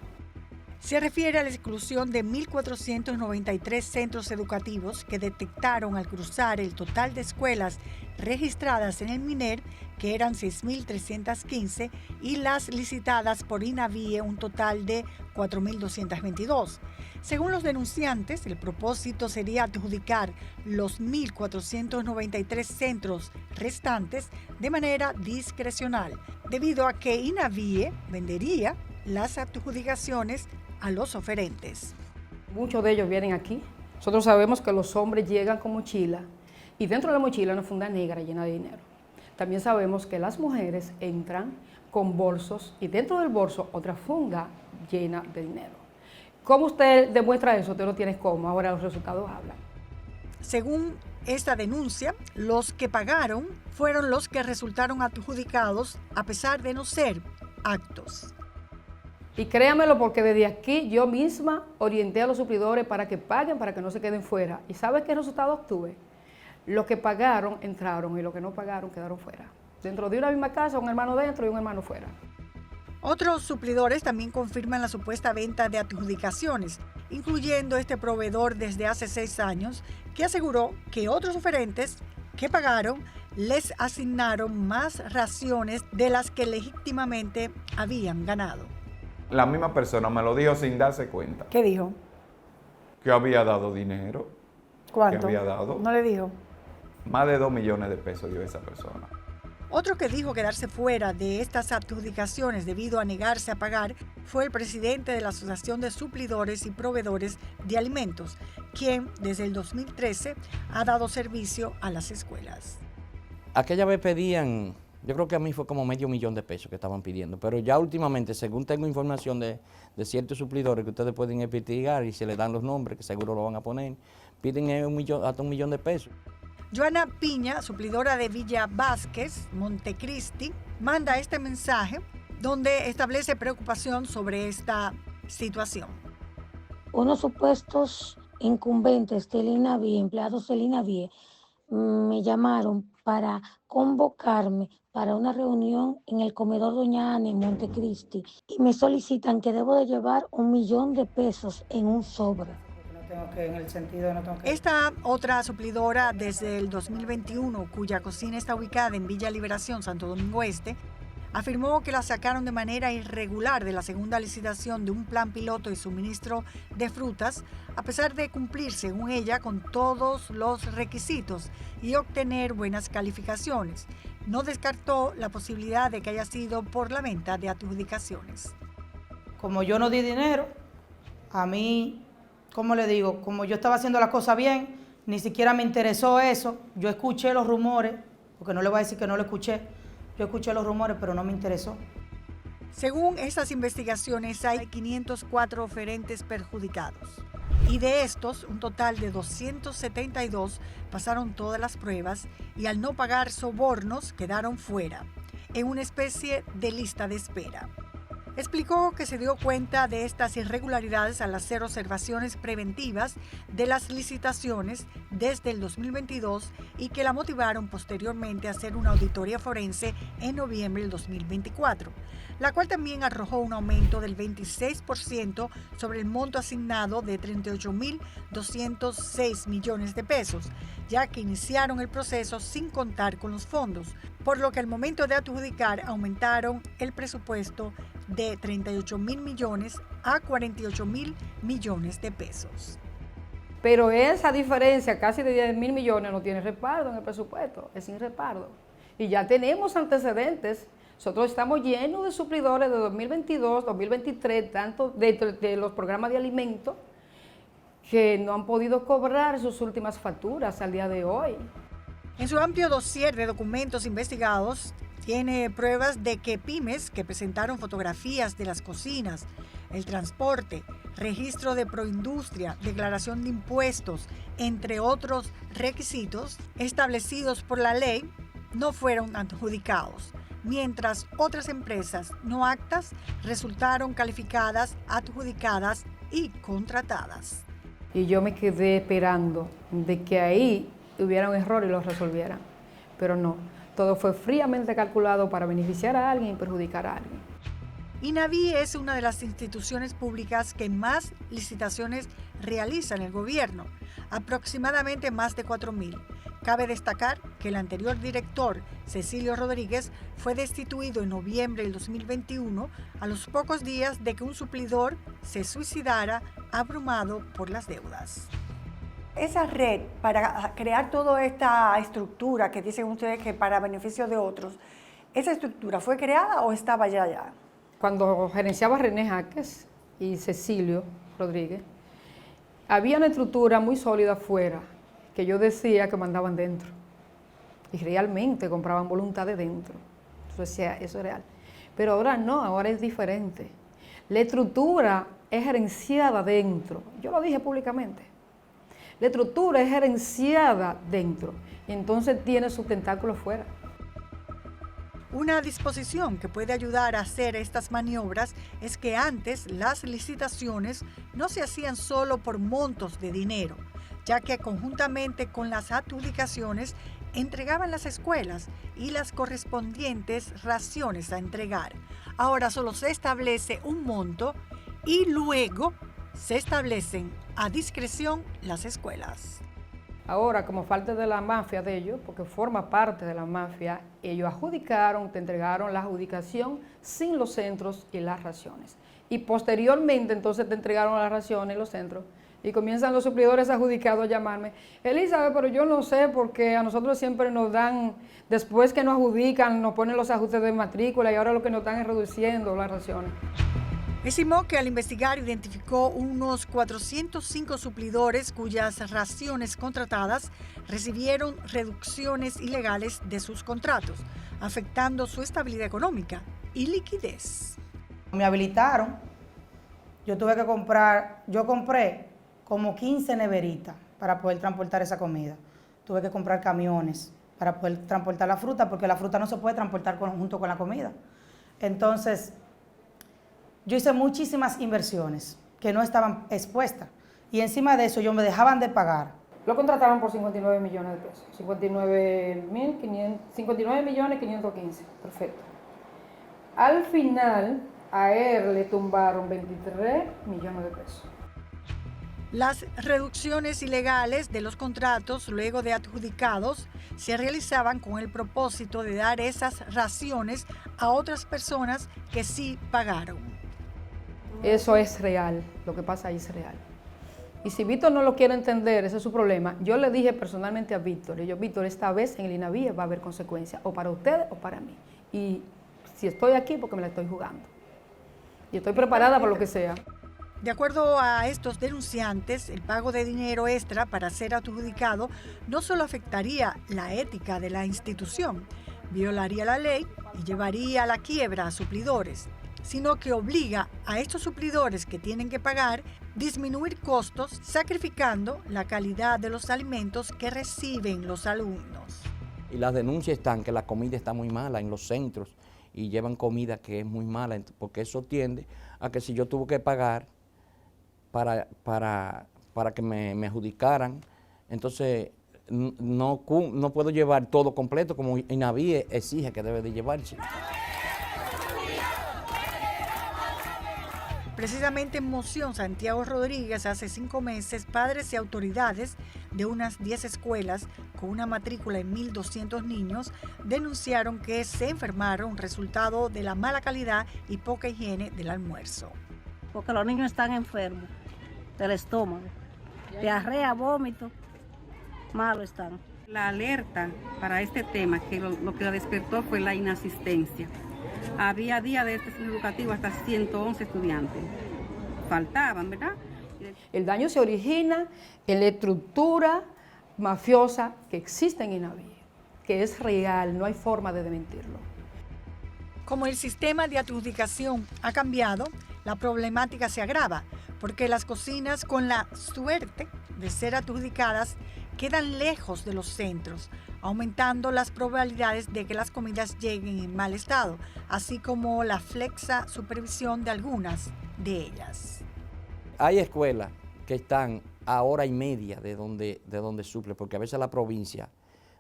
Se refiere a la exclusión de 1.493 centros educativos que detectaron al cruzar el total de escuelas registradas en el MINER, que eran 6.315, y las licitadas por INAVIE, un total de 4.222. Según los denunciantes, el propósito sería adjudicar los 1.493 centros restantes de manera discrecional, debido a que INAVIE vendería las adjudicaciones a los oferentes. Muchos de ellos vienen aquí. Nosotros sabemos que los hombres llegan con mochila y dentro de la mochila una funda negra llena de dinero. También sabemos que las mujeres entran con bolsos y dentro del bolso otra funda llena de dinero. ¿Cómo usted demuestra eso? Usted no tiene cómo. Ahora los resultados hablan. Según esta denuncia, los que pagaron fueron los que resultaron adjudicados a pesar de no ser actos. Y créamelo, porque desde aquí yo misma orienté a los suplidores para que paguen, para que no se queden fuera. ¿Y sabe qué resultado obtuve? Los que pagaron entraron y los que no pagaron quedaron fuera. Dentro de una misma casa, un hermano dentro y un hermano fuera. Otros suplidores también confirman la supuesta venta de adjudicaciones, incluyendo este proveedor desde hace 6 años, que aseguró que otros oferentes que pagaron les asignaron más raciones de las que legítimamente habían ganado. La misma persona me lo dijo sin darse cuenta. ¿Qué dijo? Que había dado dinero. ¿Cuánto? Que había dado. ¿No le dijo? Más de 2 millones de pesos dio esa persona. Otro que dijo quedarse fuera de estas adjudicaciones debido a negarse a pagar fue el presidente de la Asociación de Suplidores y Proveedores de Alimentos, quien desde el 2013 ha dado servicio a las escuelas. Aquella vez pedían, yo creo que a mí fue como $500,000 de pesos que estaban pidiendo, pero ya últimamente, según tengo información de ciertos suplidores que ustedes pueden investigar y se les dan los nombres, que seguro lo van a poner, piden hasta $1 millón de pesos. Joana Piña, suplidora de Villa Vázquez, Montecristi, manda este mensaje donde establece preocupación sobre esta situación. Unos supuestos incumbentes del INAVIE, empleados del INAVIE, me llamaron para convocarme para una reunión en el comedor Doña Ana en Montecristi y me solicitan que debo de llevar $1.000.000 en un sobre. Esta otra suplidora desde el 2021, cuya cocina está ubicada en Villa Liberación, Santo Domingo Este, afirmó que la sacaron de manera irregular de la segunda licitación de un plan piloto de suministro de frutas, a pesar de cumplir, según ella, con todos los requisitos y obtener buenas calificaciones. No descartó la posibilidad de que haya sido por la venta de adjudicaciones. Como yo no di dinero, a mí, ¿cómo le digo? Como yo estaba haciendo las cosas bien, ni siquiera me interesó eso. Yo escuché los rumores, porque no le voy a decir que no lo escuché. Yo escuché los rumores, pero no me interesó. Según estas investigaciones, hay 504 oferentes perjudicados. Y de estos, un total de 272 pasaron todas las pruebas y al no pagar sobornos quedaron fuera, en una especie de lista de espera. Explicó que se dio cuenta de estas irregularidades al hacer observaciones preventivas de las licitaciones desde el 2022 y que la motivaron posteriormente a hacer una auditoría forense en noviembre del 2024, la cual también arrojó un aumento del 26% sobre el monto asignado de 38.206 millones de pesos, ya que iniciaron el proceso sin contar con los fondos, por lo que al momento de adjudicar aumentaron el presupuesto de 38.000 millones a 48.000 millones de pesos. Pero esa diferencia, casi de 10.000 millones, no tiene respaldo en el presupuesto, es sin respaldo. Y ya tenemos antecedentes. Nosotros estamos llenos de suplidores de 2022, 2023, tanto de los programas de alimentos, que no han podido cobrar sus últimas facturas al día de hoy. En su amplio dossier de documentos investigados, tiene pruebas de que pymes que presentaron fotografías de las cocinas, el transporte, registro de proindustria, declaración de impuestos, entre otros requisitos establecidos por la ley, no fueron adjudicados, mientras otras empresas no aptas resultaron calificadas, adjudicadas y contratadas. Y yo me quedé esperando de que ahí hubiera un error y lo resolvieran, pero no. Todo fue fríamente calculado para beneficiar a alguien y perjudicar a alguien. INAVIE es una de las instituciones públicas que más licitaciones realiza en el gobierno, aproximadamente más de 4.000. Cabe destacar que el anterior director, Cecilio Rodríguez, fue destituido en noviembre del 2021, a los pocos días de que un suplidor se suicidara abrumado por las deudas. Esa red para crear toda esta estructura que dicen ustedes que para beneficio de otros, ¿esa estructura fue creada o estaba ya? Cuando gerenciaba René Jaques y Cecilio Rodríguez, había una estructura muy sólida afuera que yo decía que mandaban dentro y realmente compraban voluntad de dentro. Entonces eso es real. Pero ahora no, ahora es diferente. La estructura es gerenciada dentro. Yo lo dije públicamente. La estructura es gerenciada dentro y entonces tiene sus tentáculos fuera. Una disposición que puede ayudar a hacer estas maniobras es que antes las licitaciones no se hacían solo por montos de dinero, ya que conjuntamente con las adjudicaciones entregaban las escuelas y las correspondientes raciones a entregar. Ahora solo se establece un monto y luego se establecen a discreción las escuelas. Ahora, como parte de la mafia de ellos, porque forma parte de la mafia, ellos adjudicaron, te entregaron la adjudicación sin los centros y las raciones. Y posteriormente, entonces, te entregaron las raciones y los centros. Y comienzan los suplidores adjudicados a llamarme. Elizabeth, pero yo no sé, porque a nosotros siempre nos dan, después que nos adjudican, nos ponen los ajustes de matrícula y ahora lo que nos están es reduciendo las raciones. Estimó que al investigar identificó unos 405 suplidores cuyas raciones contratadas recibieron reducciones ilegales de sus contratos, afectando su estabilidad económica y liquidez. Me habilitaron, yo compré como 15 neveritas para poder transportar esa comida. Tuve que comprar camiones para poder transportar la fruta, porque la fruta no se puede transportar junto con la comida. Entonces, yo hice muchísimas inversiones que no estaban expuestas. Y encima de eso, yo me dejaban de pagar. Lo contrataron por 59 millones de pesos. 59 millones 515. Perfecto. Al final, a él le tumbaron 23 millones de pesos. Las reducciones ilegales de los contratos luego de adjudicados se realizaban con el propósito de dar esas raciones a otras personas que sí pagaron. Eso es real, lo que pasa ahí es real. Y si Víctor no lo quiere entender, ese es su problema. Yo le dije personalmente a Víctor, Víctor, esta vez en el INAVIE va a haber consecuencias, o para ustedes o para mí. Y si estoy aquí, porque me la estoy jugando. Y estoy preparada para lo que sea. De acuerdo a estos denunciantes, el pago de dinero extra para ser adjudicado no solo afectaría la ética de la institución, violaría la ley y llevaría a la quiebra a suplidores, sino que obliga a estos suplidores que tienen que pagar disminuir costos, sacrificando la calidad de los alimentos que reciben los alumnos. Y las denuncias están que la comida está muy mala en los centros y llevan comida que es muy mala, porque eso tiende a que si yo tuve que pagar para que me adjudicaran, entonces no puedo llevar todo completo como INAVIE exige que debe de llevarse. Precisamente en Moción Santiago Rodríguez, hace 5 meses, padres y autoridades de unas 10 escuelas con una matrícula de 1.200 niños denunciaron que se enfermaron resultado de la mala calidad y poca higiene del almuerzo. Porque los niños están enfermos del estómago, diarrea, vómito, malo están. La alerta para este tema, que lo que lo despertó fue la inasistencia. Había día de este centro educativo hasta 111 estudiantes. Faltaban, ¿verdad? El daño se origina en la estructura mafiosa que existe en INAVIE, que es real, no hay forma de desmentirlo. Como el sistema de adjudicación ha cambiado, la problemática se agrava, porque las cocinas con la suerte de ser adjudicadas quedan lejos de los centros, aumentando las probabilidades de que las comidas lleguen en mal estado, así como la flexa supervisión de algunas de ellas. Hay escuelas que están a hora y media de donde suple, porque a veces la provincia,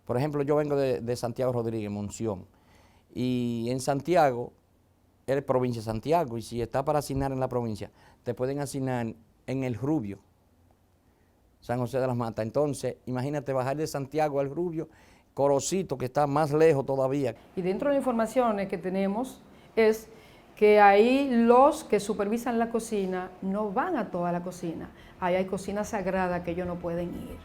por ejemplo, yo vengo de Santiago Rodríguez, Monción, y en Santiago, es provincia de Santiago, y si está para asignar en la provincia, te pueden asignar en El Rubio, San José de las Matas. Entonces, imagínate bajar de Santiago al Rubio, Corocito, que está más lejos todavía. Y dentro de las informaciones que tenemos es que ahí los que supervisan la cocina no van a toda la cocina. Ahí hay cocina sagrada que ellos no pueden ir.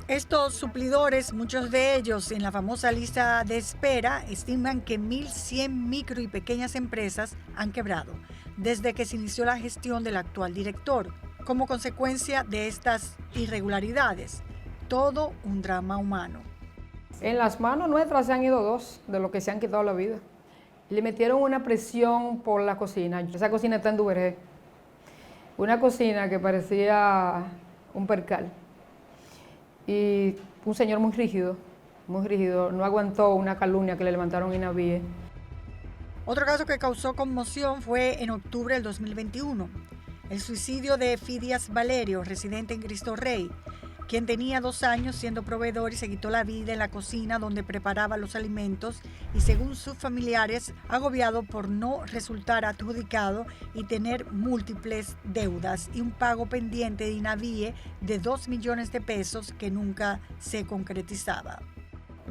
Estos suplidores, muchos de ellos en la famosa lista de espera, estiman que 1.100 micro y pequeñas empresas han quebrado desde que se inició la gestión del actual director. Como consecuencia de estas irregularidades, todo un drama humano. En las manos nuestras se han ido 2 de los que se han quitado la vida. Le metieron una presión por la cocina. Esa cocina está en Duvergé. Una cocina que parecía un percal. Y un señor muy rígido, no aguantó una calumnia que le levantaron en INAVIE. Otro caso que causó conmoción fue en octubre del 2021. El suicidio de Fidias Valerio, residente en Cristo Rey, quien tenía 2 años siendo proveedor y se quitó la vida en la cocina donde preparaba los alimentos y, según sus familiares, agobiado por no resultar adjudicado y tener múltiples deudas y un pago pendiente de INAVIE de 2 millones de pesos que nunca se concretizaba.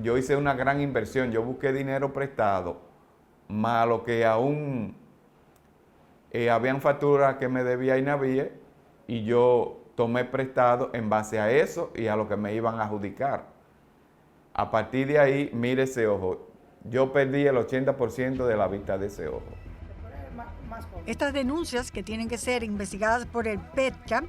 Yo hice una gran inversión, yo busqué dinero prestado, más lo que aún habían facturas que me debía INAVIE y yo tomé prestado en base a eso y a lo que me iban a adjudicar. A partir de ahí, mire ese ojo. Yo perdí el 80% de la vista de ese ojo. Estas denuncias, que tienen que ser investigadas por el PETCA,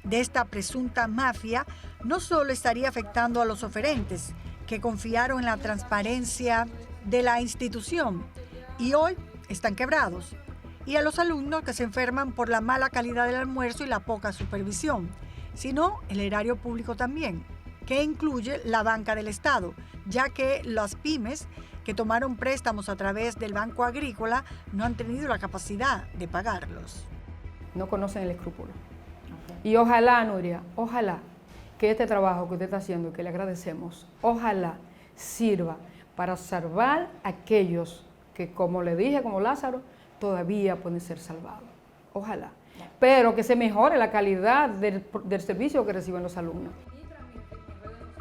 de esta presunta mafia, no solo estaría afectando a los oferentes, que confiaron en la transparencia de la institución y hoy están quebrados, y a los alumnos que se enferman por la mala calidad del almuerzo y la poca supervisión, sino el erario público también. que incluye la banca del Estado, ya que las pymes que tomaron préstamos a través del Banco Agrícola no han tenido la capacidad de pagarlos. No conocen el escrúpulo. Y ojalá, Nuria, ojalá que este trabajo que usted está haciendo, que le agradecemos, ojalá sirva para salvar a aquellos que, como le dije, como Lázaro, todavía pueden ser salvados. Ojalá. Pero que se mejore la calidad del servicio que reciben los alumnos.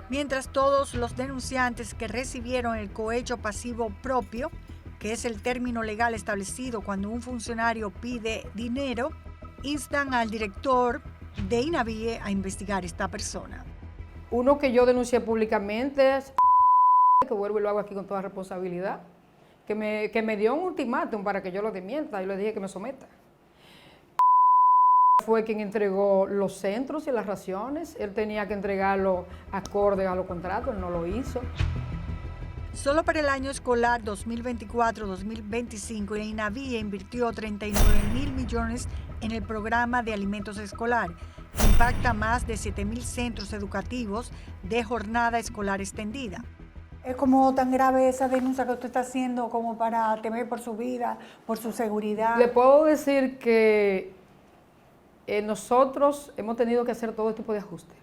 Mientras todos los denunciantes que recibieron el cohecho pasivo propio, que es el término legal establecido cuando un funcionario pide dinero, instan al director de INAVIE a investigar a esta persona. Uno que yo denuncié públicamente es que vuelvo y lo hago aquí con toda responsabilidad, que me dio un ultimátum para que yo lo desmienta y le dije que me someta. Fue quien entregó los centros y las raciones, él tenía que entregarlo acorde a los contratos, él no lo hizo. Solo para el año escolar 2024-2025, el INAVIE invirtió 39 mil millones en el programa de alimentos escolar. Impacta más de 7.000 centros educativos de jornada escolar extendida. ¿Es como tan grave esa denuncia que usted está haciendo como para temer por su vida, por su seguridad? Le puedo decir que nosotros hemos tenido que hacer todo tipo de ajustes.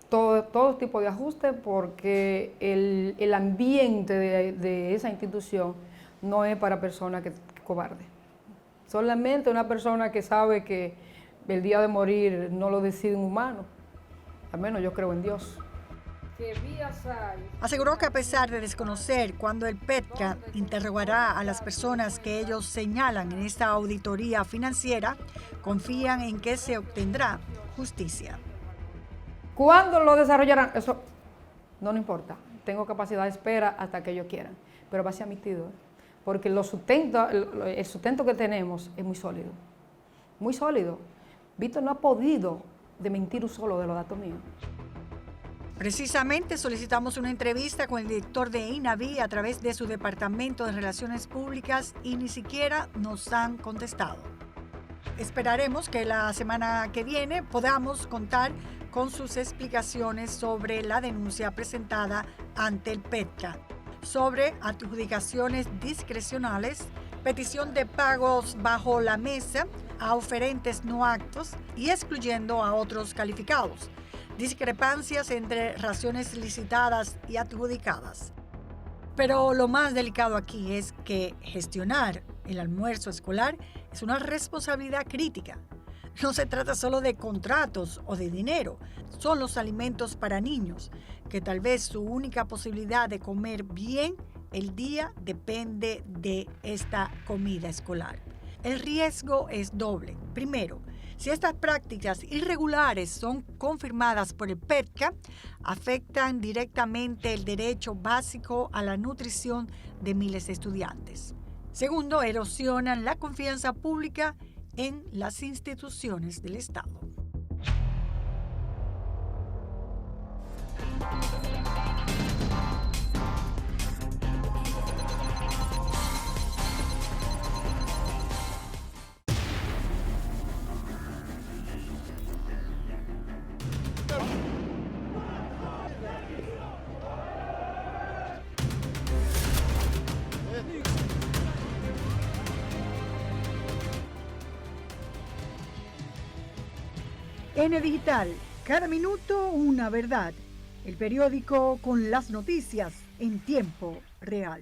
Todo tipo de ajustes porque el ambiente de esa institución no es para personas cobardes. Solamente una persona que sabe que el día de morir no lo decide un humano. Al menos yo creo en Dios. Aseguró que a pesar de desconocer cuándo el PETCA interrogará a las personas que ellos señalan en esta auditoría financiera, confían en que se obtendrá justicia. ¿Cuándo lo desarrollarán? Eso no nos importa. Tengo capacidad de espera hasta que ellos quieran, pero va a ser admitido, porque el sustento que tenemos es muy sólido. Muy sólido. Víctor no ha podido desmentir un solo de los datos míos. Precisamente solicitamos una entrevista con el director de INAVIE a través de su Departamento de Relaciones Públicas y ni siquiera nos han contestado. Esperaremos que la semana que viene podamos contar con sus explicaciones sobre la denuncia presentada ante el PETCA, sobre adjudicaciones discrecionales, petición de pagos bajo la mesa a oferentes no aptos y excluyendo a otros calificados, discrepancias entre raciones licitadas y adjudicadas. Pero lo más delicado aquí es que gestionar el almuerzo escolar es una responsabilidad crítica. No se trata solo de contratos o de dinero, son los alimentos para niños, que tal vez su única posibilidad de comer bien el día depende de esta comida escolar. El riesgo es doble. Primero, si estas prácticas irregulares son confirmadas por el PETCA, afectan directamente el derecho básico a la nutrición de miles de estudiantes. Segundo, erosionan la confianza pública en las instituciones del Estado. N Digital, cada minuto una verdad. El periódico con las noticias en tiempo real.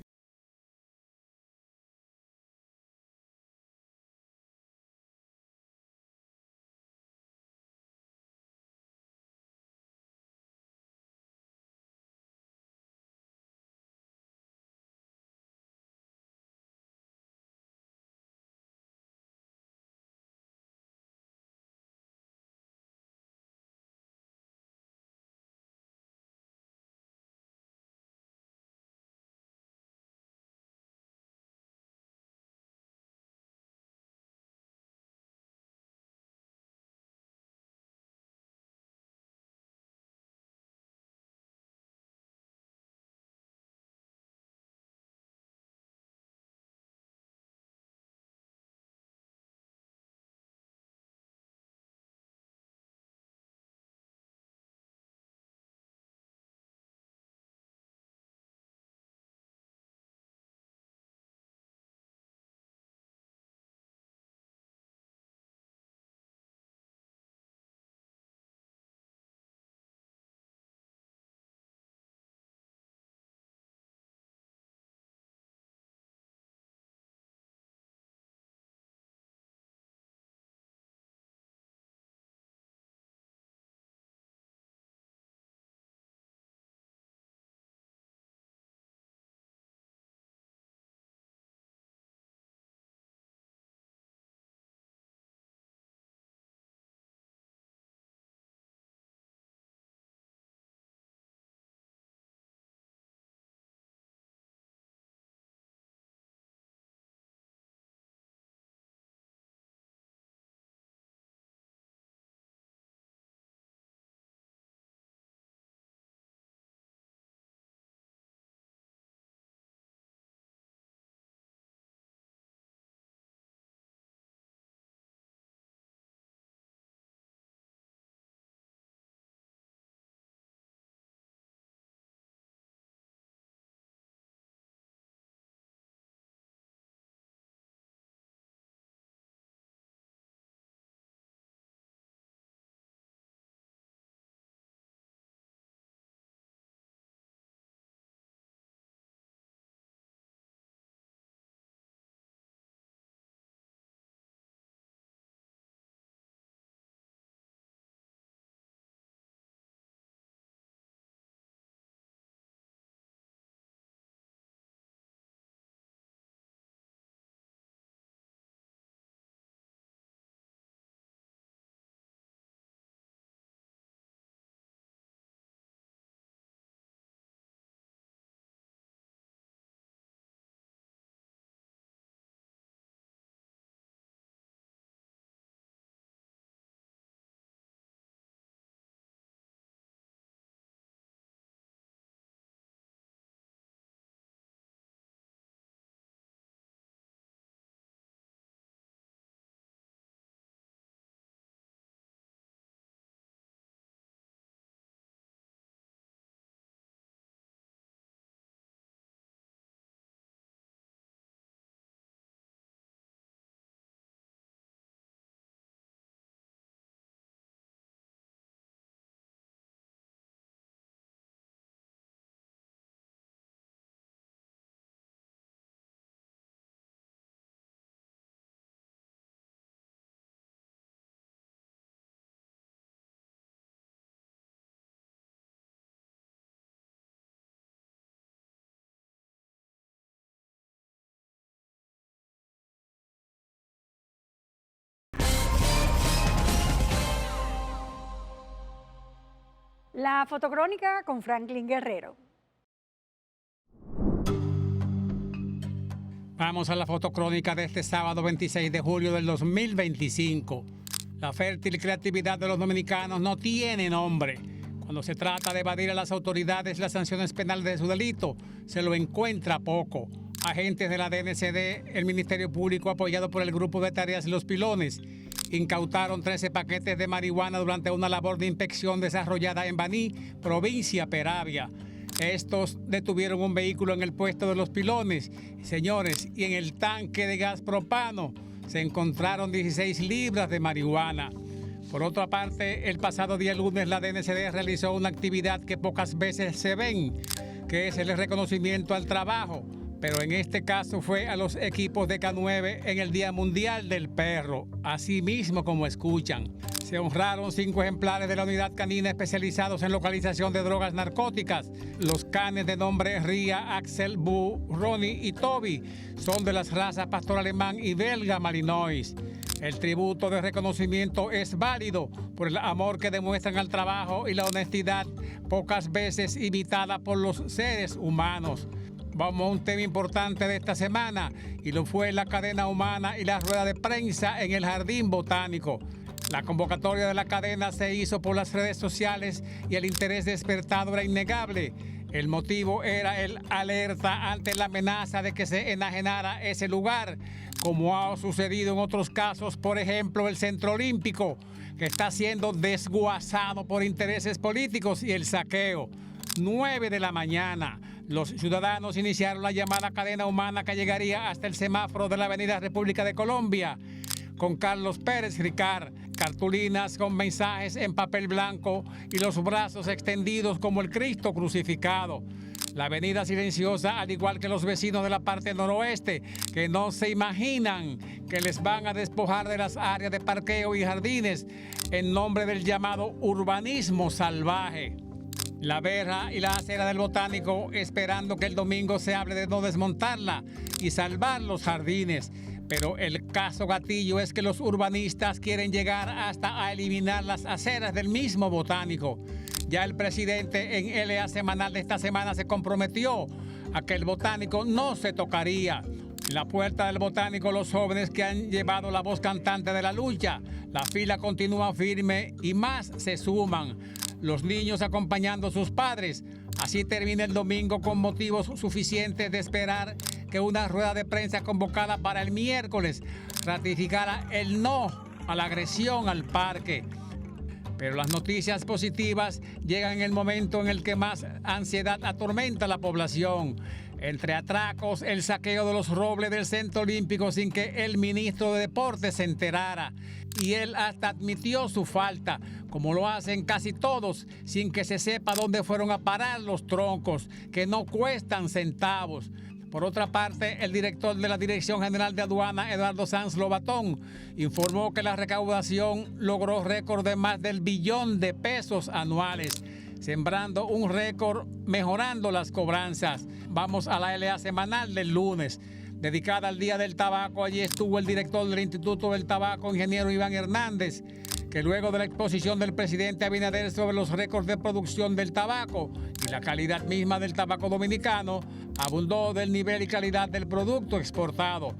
La fotocrónica con Franklin Guerrero. Vamos a la fotocrónica de este sábado 26 de julio del 2025. La fértil creatividad de los dominicanos no tiene nombre. Cuando se trata de evadir a las autoridades las sanciones penales de su delito, se lo encuentra poco. Agentes de la DNCD, el Ministerio Público apoyado por el Grupo de Tareas Los Pilones, incautaron 13 paquetes de marihuana durante una labor de inspección desarrollada en Baní, provincia Peravia. Estos detuvieron un vehículo en el puesto de Los Pilones, señores, y en el tanque de gas propano se encontraron 16 libras de marihuana. Por otra parte, el pasado día lunes la DNCD realizó una actividad que pocas veces se ven, que es el reconocimiento al trabajo, pero en este caso fue a los equipos de K9 en el Día Mundial del Perro, así mismo como escuchan. Se honraron 5 ejemplares de la unidad canina especializados en localización de drogas narcóticas. Los canes de nombre Ria, Axel, Bu, Ronnie y Toby son de las razas pastor alemán y belga Malinois. El tributo de reconocimiento es válido por el amor que demuestran al trabajo y la honestidad, pocas veces imitada por los seres humanos. Vamos a un tema importante de esta semana, y lo fue la cadena humana y la rueda de prensa en el Jardín Botánico. La convocatoria de la cadena se hizo por las redes sociales y el interés despertado era innegable. El motivo era el alerta ante la amenaza de que se enajenara ese lugar, como ha sucedido en otros casos, por ejemplo, el Centro Olímpico, que está siendo desguazado por intereses políticos, y el saqueo. 9 de la mañana. Los ciudadanos iniciaron la llamada cadena humana que llegaría hasta el semáforo de la Avenida República de Colombia, con Carlos Pérez Ricard, cartulinas con mensajes en papel blanco y los brazos extendidos como el Cristo crucificado. La avenida silenciosa, al igual que los vecinos de la parte noroeste, que no se imaginan que les van a despojar de las áreas de parqueo y jardines en nombre del llamado urbanismo salvaje. La verja y la acera del Botánico esperando que el domingo se hable de no desmontarla y salvar los jardines. Pero el caso gatillo es que los urbanistas quieren llegar hasta a eliminar las aceras del mismo Botánico. Ya el presidente en LA Semanal de esta semana se comprometió a que el Botánico no se tocaría. En la puerta del Botánico, los jóvenes que han llevado la voz cantante de la lucha. La fila continúa firme y más se suman. Los niños acompañando a sus padres. Así termina el domingo con motivos suficientes de esperar que una rueda de prensa convocada para el miércoles ratificara el no a la agresión al parque. Pero las noticias positivas llegan en el momento en el que más ansiedad atormenta a la población. Entre atracos, el saqueo de los robles del Centro Olímpico sin que el ministro de Deportes se enterara. Y él hasta admitió su falta, como lo hacen casi todos, sin que se sepa dónde fueron a parar los troncos, que no cuestan centavos. Por otra parte, el director de la Dirección General de Aduana, Eduardo Sanz Lobatón, informó que la recaudación logró récord de más del $1 billón anuales, sembrando un récord, mejorando las cobranzas. Vamos a la LA Semanal del lunes, dedicada al Día del Tabaco. Allí estuvo el director del Instituto del Tabaco, ingeniero Iván Hernández, que luego de la exposición del presidente Abinader sobre los récords de producción del tabaco y la calidad misma del tabaco dominicano, abundó del nivel y calidad del producto exportado.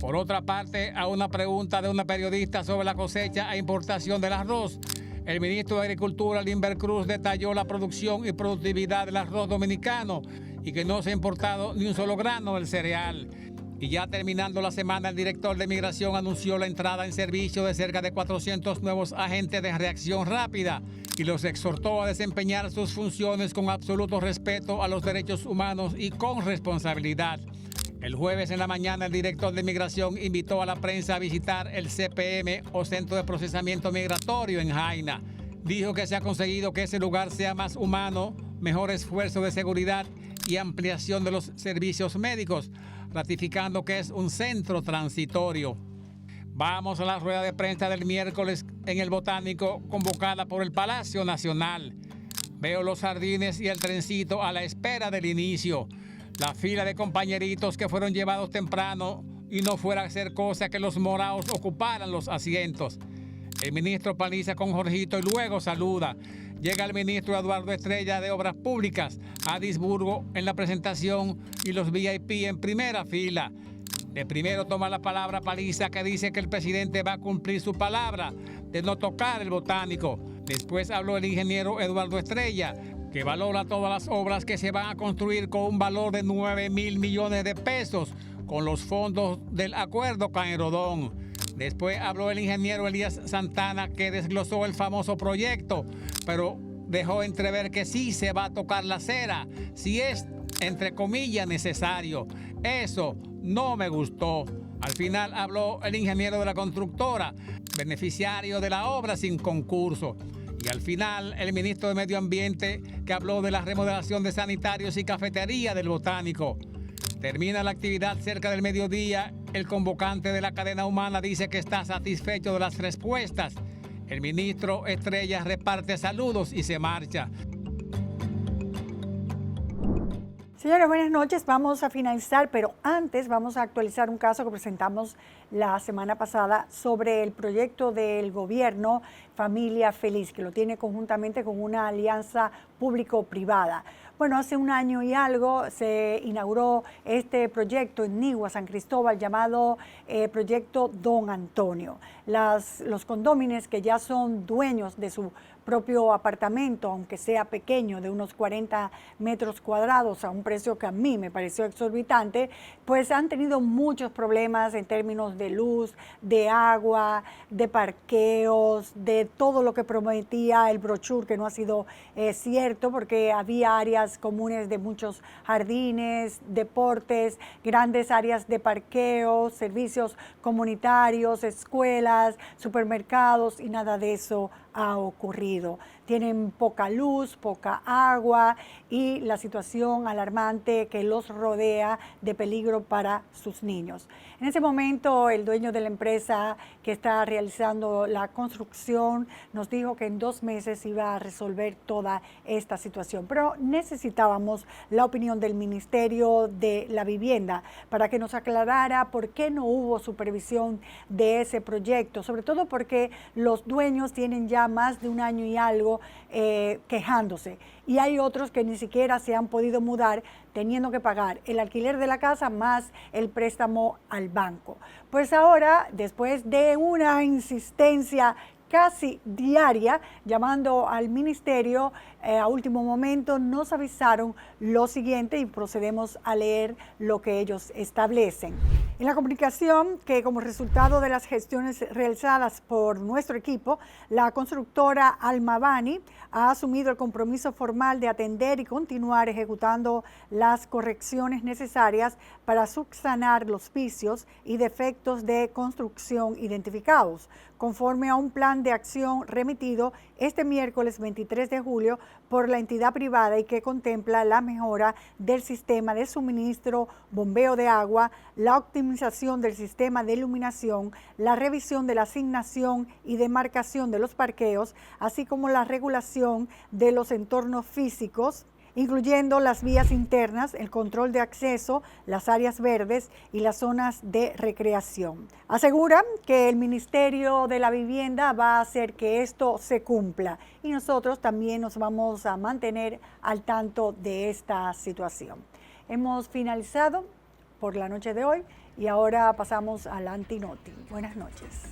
Por otra parte, a una pregunta de una periodista sobre la cosecha e importación del arroz, el ministro de Agricultura, Limber Cruz, detalló la producción y productividad del arroz dominicano y que no se ha importado ni un solo grano del cereal. Y ya terminando la semana, el director de Migración anunció la entrada en servicio de cerca de 400 nuevos agentes de reacción rápida y los exhortó a desempeñar sus funciones con absoluto respeto a los derechos humanos y con responsabilidad. El jueves en la mañana, el director de Migración invitó a la prensa a visitar el CPM o Centro de Procesamiento Migratorio en Jaina. Dijo que se ha conseguido que ese lugar sea más humano, mejor esfuerzo de seguridad y ampliación de los servicios médicos, ratificando que es un centro transitorio. Vamos a la rueda de prensa del miércoles en el Botánico, convocada por el Palacio Nacional. Veo los jardines y el trencito a la espera del inicio. La fila de compañeritos que fueron llevados temprano y no fuera a hacer cosa que los moraos ocuparan los asientos. El ministro Paliza con Jorgito y luego saluda. Llega el ministro Eduardo Estrella de Obras Públicas a Disburgo en la presentación y los VIP en primera fila. De primero toma la palabra Paliza, que dice que el presidente va a cumplir su palabra de no tocar el botánico. Después habló el ingeniero Eduardo Estrella, que valora todas las obras que se van a construir con un valor de 9.000 millones de pesos con los fondos del acuerdo Canerodón. Después habló el ingeniero Elías Santana, que desglosó el famoso proyecto, pero dejó entrever que sí se va a tocar la acera, si es, entre comillas, necesario. Eso no me gustó. Al final habló el ingeniero de la constructora, beneficiario de la obra sin concurso. Y al final el ministro de Medio Ambiente, que habló de la remodelación de sanitarios y cafetería del Botánico. Termina la actividad cerca del mediodía. El convocante de la cadena humana dice que está satisfecho de las respuestas. El ministro Estrella reparte saludos y se marcha. Señores, buenas noches. Vamos a finalizar, pero antes vamos a actualizar un caso que presentamos la semana pasada sobre el proyecto del gobierno Familia Feliz, que lo tiene conjuntamente con una alianza público-privada. Bueno, hace un año y algo se inauguró este proyecto en Nigua, San Cristóbal, llamado Proyecto Don Antonio. Los condóminos que ya son dueños de su propio apartamento, aunque sea pequeño, de unos 40 metros cuadrados, a un precio que a mí me pareció exorbitante, pues han tenido muchos problemas en términos de luz, de agua, de parqueos, de todo lo que prometía el brochure, que no ha sido cierto, porque había áreas comunes de muchos jardines, deportes, grandes áreas de parqueo, servicios comunitarios, escuelas, supermercados, y nada de eso ha ocurrido. Tienen poca luz, poca agua y la situación alarmante que los rodea de peligro para sus niños. En ese momento, el dueño de la empresa que está realizando la construcción nos dijo que en 2 meses iba a resolver toda esta situación. Pero necesitábamos la opinión del Ministerio de la Vivienda para que nos aclarara por qué no hubo supervisión de ese proyecto, sobre todo porque los dueños tienen ya más de un año y algo quejándose, y hay otros que ni siquiera se han podido mudar, teniendo que pagar el alquiler de la casa más el préstamo al banco. Pues ahora, después de una insistencia casi diaria, llamando al ministerio, a último momento nos avisaron lo siguiente y procedemos a leer lo que ellos establecen. En la comunicación, que como resultado de las gestiones realizadas por nuestro equipo, la constructora Almabani ha asumido el compromiso formal de atender y continuar ejecutando las correcciones necesarias para subsanar los vicios y defectos de construcción identificados, conforme a un plan de acción remitido este miércoles 23 de julio por la entidad privada y que contempla la mejora del sistema de suministro, bombeo de agua, la optimización del sistema de iluminación, la revisión de la asignación y demarcación de los parqueos, así como la regulación de los entornos físicos, incluyendo las vías internas, el control de acceso, las áreas verdes y las zonas de recreación. Aseguran que el Ministerio de la Vivienda va a hacer que esto se cumpla y nosotros también nos vamos a mantener al tanto de esta situación. Hemos finalizado por la noche de hoy y ahora pasamos al Antinoti. Buenas noches.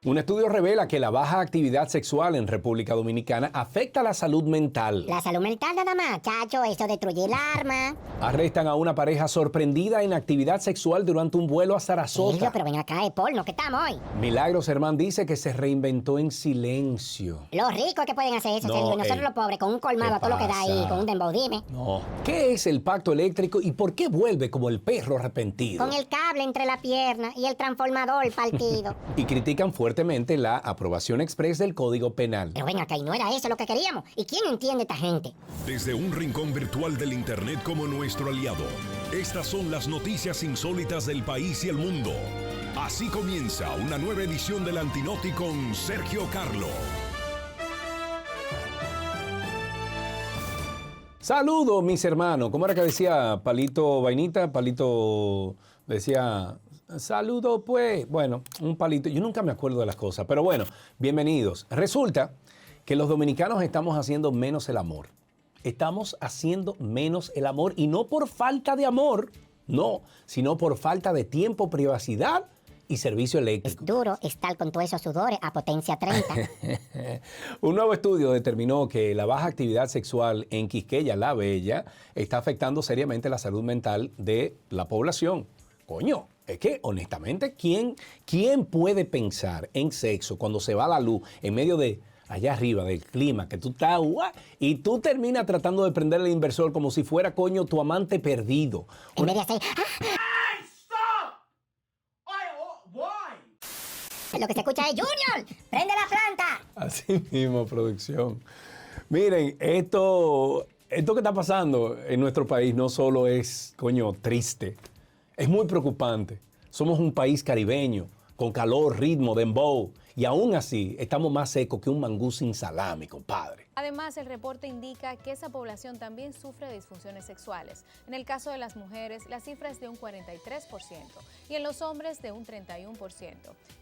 Un estudio revela que la baja actividad sexual en República Dominicana afecta la salud mental. La salud mental nada más, chacho, eso destruye el arma. Arrestan a una pareja sorprendida en actividad sexual durante un vuelo a Sarasota. Pero ven acá, es porno, ¿qué estamos hoy? Milagros Hermán dice que se reinventó en silencio. Los ricos que pueden hacer eso, No, y nosotros los pobres, con un colmado a todo lo que da ahí, con un dembow, dime. No. ¿Qué es el pacto eléctrico y por qué vuelve como el perro arrepentido? Con el cable entre la pierna y el transformador partido. Y critican fuertemente la aprobación express del Código Penal. Pero ven acá, y no era eso lo que queríamos. ¿Y quién entiende a esta gente? Desde un rincón virtual del Internet como nuestro aliado, estas son las noticias insólitas del país y el mundo. Así comienza una nueva edición del Antinoti con Sergio Carlo. Saludos, mis hermanos. ¿Cómo era que decía Palito Vainita? Palito decía... Saludos, pues. Bueno, un palito. Yo nunca me acuerdo de las cosas, pero bueno, bienvenidos. Resulta que los dominicanos estamos haciendo menos el amor. Estamos haciendo menos el amor y no por falta de amor, no, sino por falta de tiempo, privacidad y servicio eléctrico. Es duro estar con todos esos sudores a potencia 30. Un nuevo estudio determinó que la baja actividad sexual en Quisqueya, La Bella, está afectando seriamente la salud mental de la población. Coño, es que honestamente, ¿quién puede pensar en sexo cuando se va la luz en medio de allá arriba del clima, que tú estás y tú terminas tratando de prender el inversor como si fuera, coño, tu amante perdido? En vez de hacer... Lo que se escucha es Junior, prende la planta. Así mismo, producción. Miren, esto que está pasando en nuestro país no solo es, coño, triste, es muy preocupante. Somos un país caribeño, con calor, ritmo, dembow, y aún así estamos más secos que un mangú sin salami, compadre. Además, el reporte indica que esa población también sufre de disfunciones sexuales. En el caso de las mujeres, la cifra es de un 43% y en los hombres de un 31%,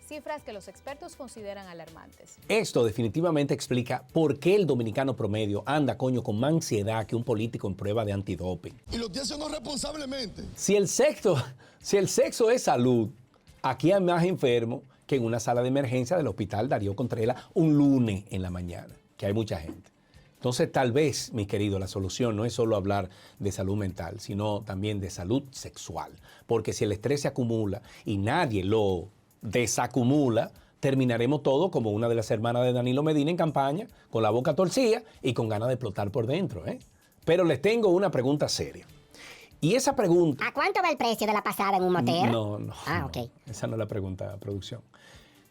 cifras que los expertos consideran alarmantes. Esto definitivamente explica por qué el dominicano promedio anda, coño, con más ansiedad que un político en prueba de antidoping. Y lo estoy haciendo responsablemente. Si el sexo es salud, aquí hay más enfermos que en una sala de emergencia del Hospital Darío Contreras un lunes en la mañana, que hay mucha gente. Entonces, tal vez, mis queridos, la solución no es solo hablar de salud mental, sino también de salud sexual. Porque si el estrés se acumula y nadie lo desacumula, terminaremos todo como una de las hermanas de Danilo Medina en campaña, con la boca torcida y con ganas de explotar por dentro, ¿eh? Pero les tengo una pregunta seria. Y esa pregunta... ¿A cuánto va el precio de la pasada en un motel? No. Ok. Esa no es la pregunta, producción.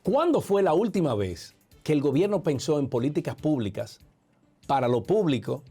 ¿Cuándo fue la última vez que el gobierno pensó en políticas públicas para lo público,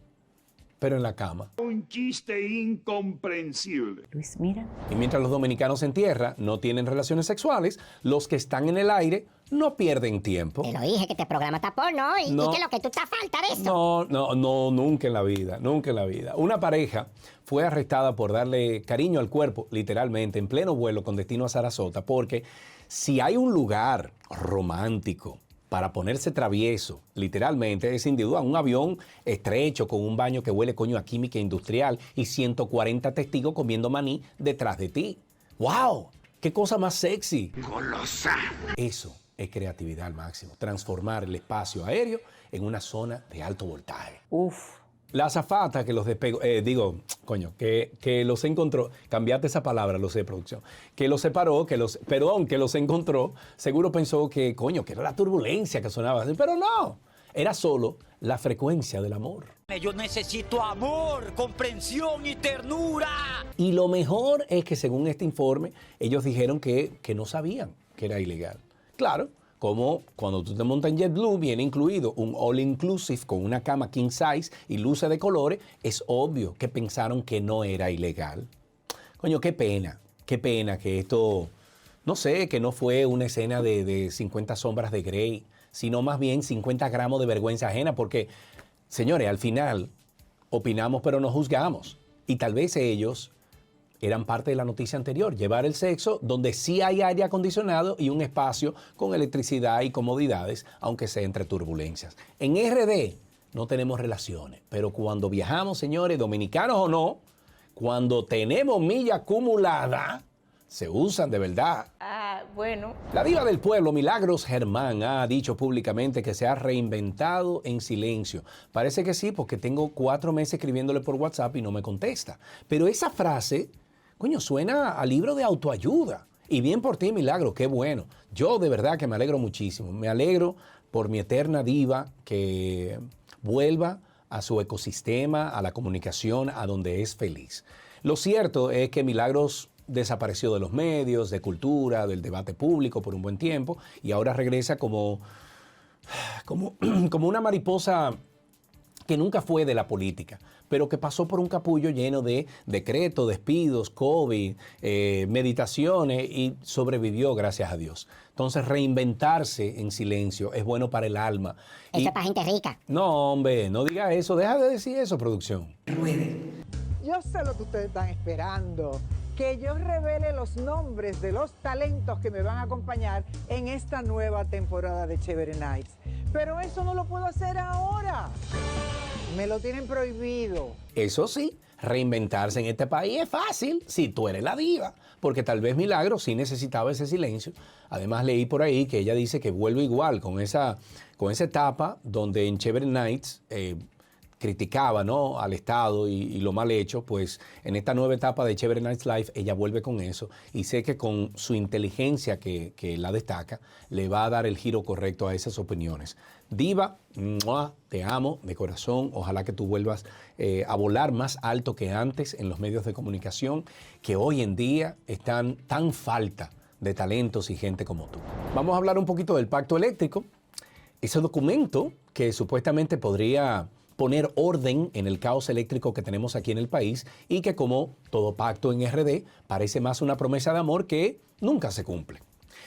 pero en la cama? Un chiste incomprensible. Luis, mira. Y mientras los dominicanos en tierra no tienen relaciones sexuales, los que están en el aire no pierden tiempo. Te lo dije, que te programa está porno y que lo que tú estás falta de eso. No, nunca en la vida, nunca en la vida. Una pareja fue arrestada por darle cariño al cuerpo, literalmente, en pleno vuelo con destino a Sarasota, porque si hay un lugar romántico para ponerse travieso, literalmente, es sin duda un avión estrecho con un baño que huele, coño, a química industrial y 140 testigos comiendo maní detrás de ti. ¡Wow! ¡Qué cosa más sexy! ¡Golosa! Eso es creatividad al máximo. Transformar el espacio aéreo en una zona de alto voltaje. Uf. La azafata que los despegó, que los encontró, cambiaste esa palabra, lo sé, producción, que los separó, que los encontró, seguro pensó que, que era la turbulencia que sonaba así, pero no, era solo la frecuencia del amor. Yo necesito amor, comprensión y ternura. Y lo mejor es que según este informe, ellos dijeron que no sabían que era ilegal. Claro. Como cuando tú te montas en JetBlue, viene incluido un all-inclusive con una cama king size y luces de colores, es obvio que pensaron que no era ilegal. Coño, qué pena que esto, no sé, que no fue una escena de 50 sombras de Grey, sino más bien 50 gramos de vergüenza ajena, porque, señores, al final opinamos pero no juzgamos. Y tal vez ellos eran parte de la noticia anterior, llevar el sexo donde sí hay aire acondicionado y un espacio con electricidad y comodidades, aunque sea entre turbulencias. En RD no tenemos relaciones, pero cuando viajamos, señores, dominicanos o no, cuando tenemos milla acumulada, se usan de verdad. bueno. La diva del pueblo, Milagros Germán, ha dicho públicamente que se ha reinventado en silencio. Parece que sí, porque tengo 4 meses escribiéndole por WhatsApp y no me contesta. Pero esa frase, coño, suena a libro de autoayuda. Y bien por ti, Milagro, qué bueno. Yo de verdad que me alegro muchísimo. Me alegro por mi eterna diva que vuelva a su ecosistema, a la comunicación, a donde es feliz. Lo cierto es que Milagros desapareció de los medios, de cultura, del debate público por un buen tiempo y ahora regresa como una mariposa que nunca fue de la política, pero que pasó por un capullo lleno de decretos, despidos, COVID, meditaciones y sobrevivió, gracias a Dios. Entonces, reinventarse en silencio es bueno para el alma. Eso es para gente rica. No, hombre, no diga eso. Deja de decir eso, producción. Yo sé lo que ustedes están esperando, que yo revele los nombres de los talentos que me van a acompañar en esta nueva temporada de Chévere Nights. Pero eso no lo puedo hacer ahora. Me lo tienen prohibido. Eso sí, reinventarse en este país es fácil si tú eres la diva, porque tal vez Milagro sí necesitaba ese silencio. Además leí por ahí que ella dice que vuelve igual con esa etapa donde en Chévere Nights criticaba, ¿no?, al Estado y lo mal hecho. Pues en esta nueva etapa de Chévere Nights Live ella vuelve con eso y sé que con su inteligencia que la destaca le va a dar el giro correcto a esas opiniones. Diva, ¡mua!, te amo de corazón. Ojalá que tú vuelvas a volar más alto que antes en los medios de comunicación, que hoy en día están tan falta de talentos y gente como tú. Vamos a hablar un poquito del pacto eléctrico, ese documento que supuestamente podría poner orden en el caos eléctrico que tenemos aquí en el país y que, como todo pacto en RD, parece más una promesa de amor que nunca se cumple.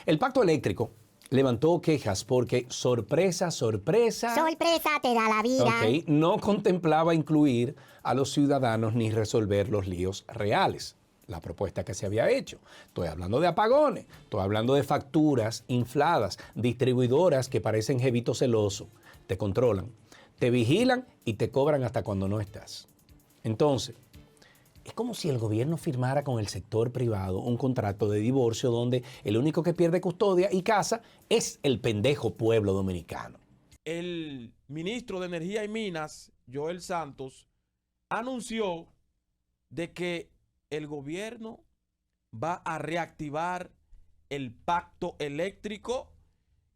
El pacto eléctrico levantó quejas porque, sorpresa, sorpresa te da la vida. No contemplaba incluir a los ciudadanos ni resolver los líos reales. La propuesta que se había hecho. Estoy hablando de apagones, estoy hablando de facturas infladas, distribuidoras que parecen jevito celoso, te controlan, te vigilan y te cobran hasta cuando no estás. Entonces, es como si el gobierno firmara con el sector privado un contrato de divorcio donde el único que pierde custodia y casa es el pendejo pueblo dominicano. El ministro de Energía y Minas, Joel Santos, anunció de que el gobierno va a reactivar el pacto eléctrico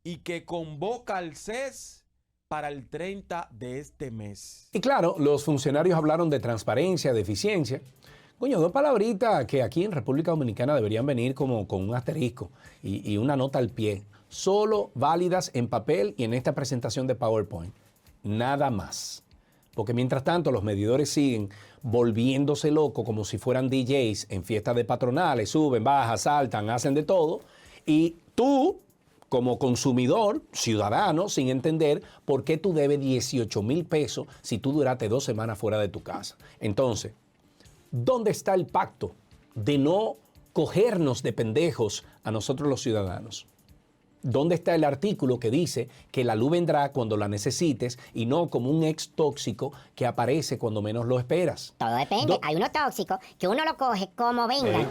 y que convoca al CES para el 30 de este mes. Y claro, los funcionarios hablaron de transparencia, de eficiencia. Coño, 2 palabritas que aquí en República Dominicana deberían venir como con un asterisco y una nota al pie. Solo válidas en papel y en esta presentación de PowerPoint. Nada más. Porque mientras tanto los medidores siguen volviéndose locos como si fueran DJs en fiestas de patronales, suben, bajan, saltan, hacen de todo. Y tú, como consumidor, ciudadano, sin entender por qué tú debes 18,000 pesos si tú duraste 2 semanas fuera de tu casa. Entonces, ¿dónde está el pacto de no cogernos de pendejos a nosotros los ciudadanos? ¿Dónde está el artículo que dice que la luz vendrá cuando la necesites y no como un ex tóxico que aparece cuando menos lo esperas? Todo depende. Hay uno tóxico que uno lo coge como venga.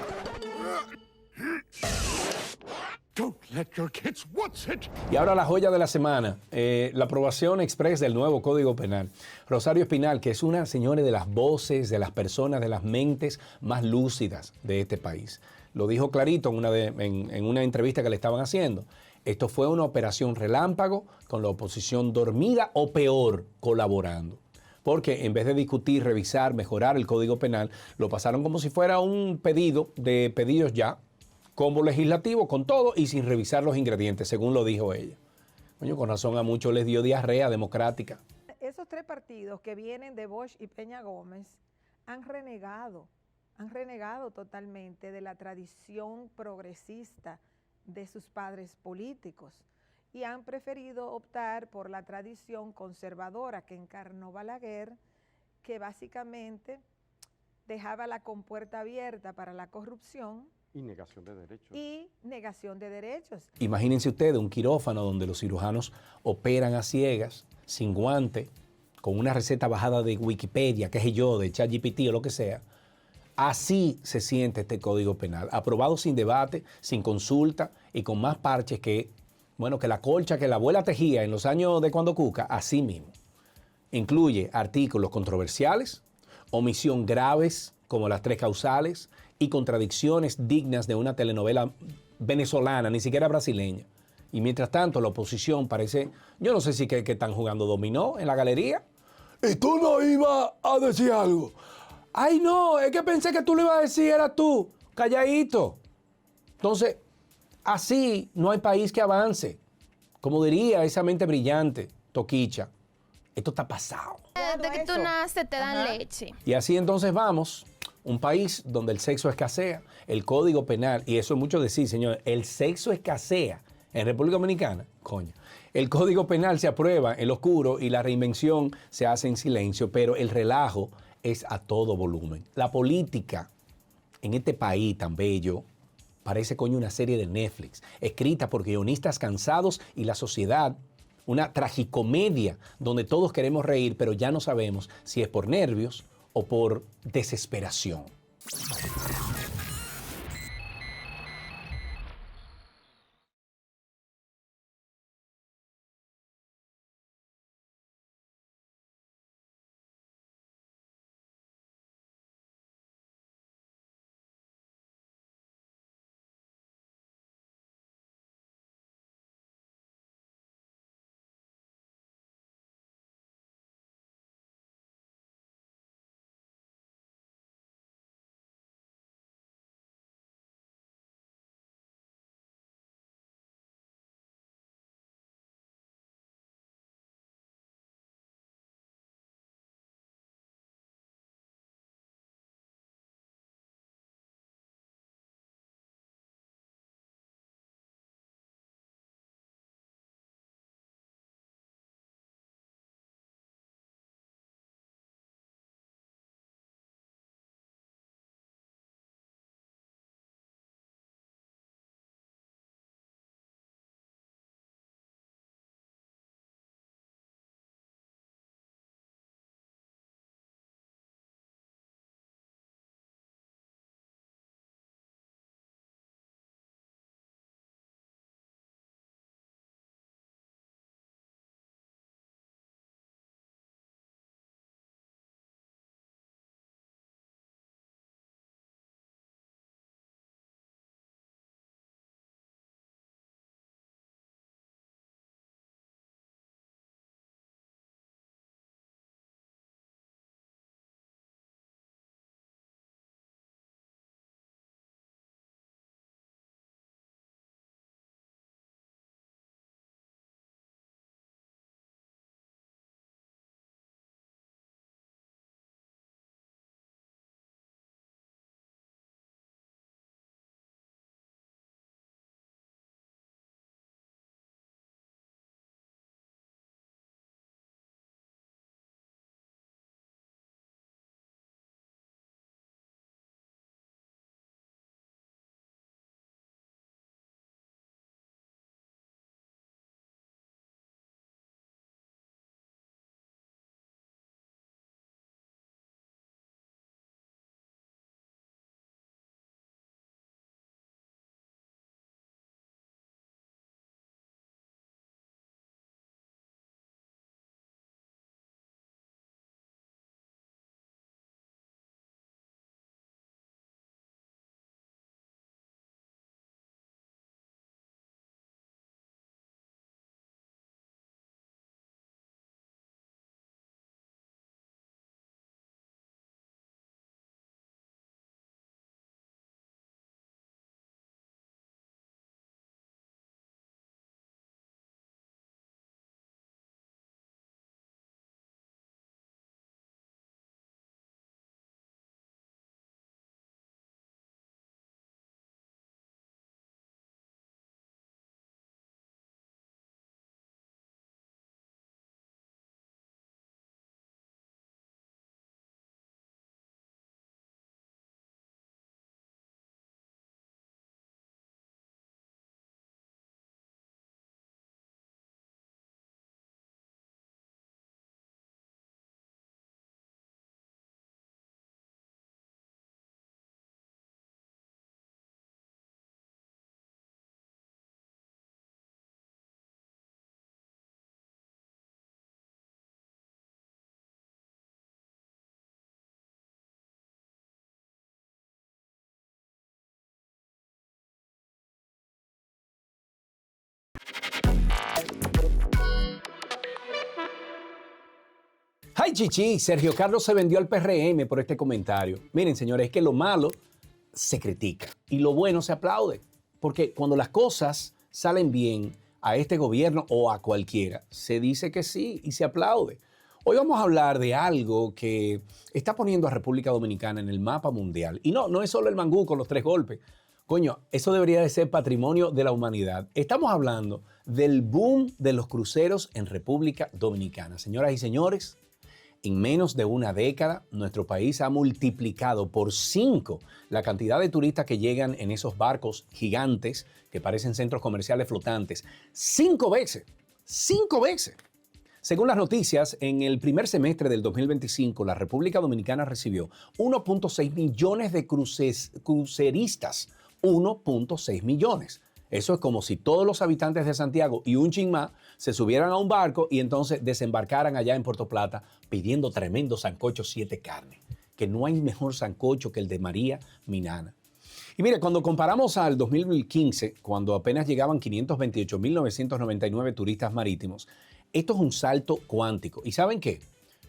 Y ahora la joya de la semana, la aprobación express del nuevo Código Penal. Rosario Espinal, que es una señora de las voces, de las personas, de las mentes más lúcidas de este país. Lo dijo clarito en una entrevista que le estaban haciendo. Esto fue una operación relámpago con la oposición dormida o peor, colaborando. Porque en vez de discutir, revisar, mejorar el Código Penal, lo pasaron como si fuera un pedido de pedidos ya, combo legislativo con todo y sin revisar los ingredientes, según lo dijo ella. Coño, con razón a muchos les dio diarrea democrática. Esos 3 partidos que vienen de Bosch y Peña Gómez han renegado totalmente de la tradición progresista de sus padres políticos y han preferido optar por la tradición conservadora que encarnó Balaguer, que básicamente dejaba la compuerta abierta para la corrupción y negación de derechos. Imagínense ustedes un quirófano donde los cirujanos operan a ciegas, sin guante, con una receta bajada de Wikipedia, qué sé yo, de ChatGPT o lo que sea, Así se siente este Código Penal, aprobado sin debate, sin consulta y con más parches que, bueno, que la colcha que la abuela tejía en los años de cuando Cuca, así mismo. Incluye artículos controversiales, omisión graves como las 3 causales y contradicciones dignas de una telenovela venezolana, ni siquiera brasileña. Y mientras tanto la oposición parece, yo no sé si que están jugando dominó en la galería. ¿Y tú no ibas a decir algo? Ay, no, es que pensé que tú lo ibas a decir, era tú, calladito. Entonces, así no hay país que avance. Como diría esa mente brillante, Toquicha, esto está pasado. Desde que tú naces te dan leche. Y así entonces vamos, un país donde el sexo escasea, el Código Penal, y eso es mucho decir, señor, el sexo escasea en República Dominicana, coño. El Código Penal se aprueba en lo oscuro y la reinvención se hace en silencio, pero el relajo es a todo volumen. La política en este país tan bello parece, coño, una serie de Netflix, escrita por guionistas cansados y la sociedad, una tragicomedia donde todos queremos reír, pero ya no sabemos si es por nervios o por desesperación. Ay, chichi, Sergio Carlos se vendió al PRM por este comentario. Miren, señores, es que lo malo se critica y lo bueno se aplaude. Porque cuando las cosas salen bien a este gobierno o a cualquiera, se dice que sí y se aplaude. Hoy vamos a hablar de algo que está poniendo a República Dominicana en el mapa mundial. Y no es solo el mangú con los 3 golpes. Coño, eso debería de ser patrimonio de la humanidad. Estamos hablando del boom de los cruceros en República Dominicana. Señoras y señores, en menos de una década, nuestro país ha multiplicado por 5 la cantidad de turistas que llegan en esos barcos gigantes que parecen centros comerciales flotantes. 5 veces. 5 veces. Según las noticias, en el primer semestre del 2025, la República Dominicana recibió 1.6 millones de cruceristas. 1.6 millones. Eso es como si todos los habitantes de Santiago y un chin más se subieran a un barco y entonces desembarcaran allá en Puerto Plata pidiendo tremendo sancocho 7 carnes. Que no hay mejor sancocho que el de María Minana. Y mire, cuando comparamos al 2015, cuando apenas llegaban 528.999 turistas marítimos, esto es un salto cuántico. ¿Y saben qué?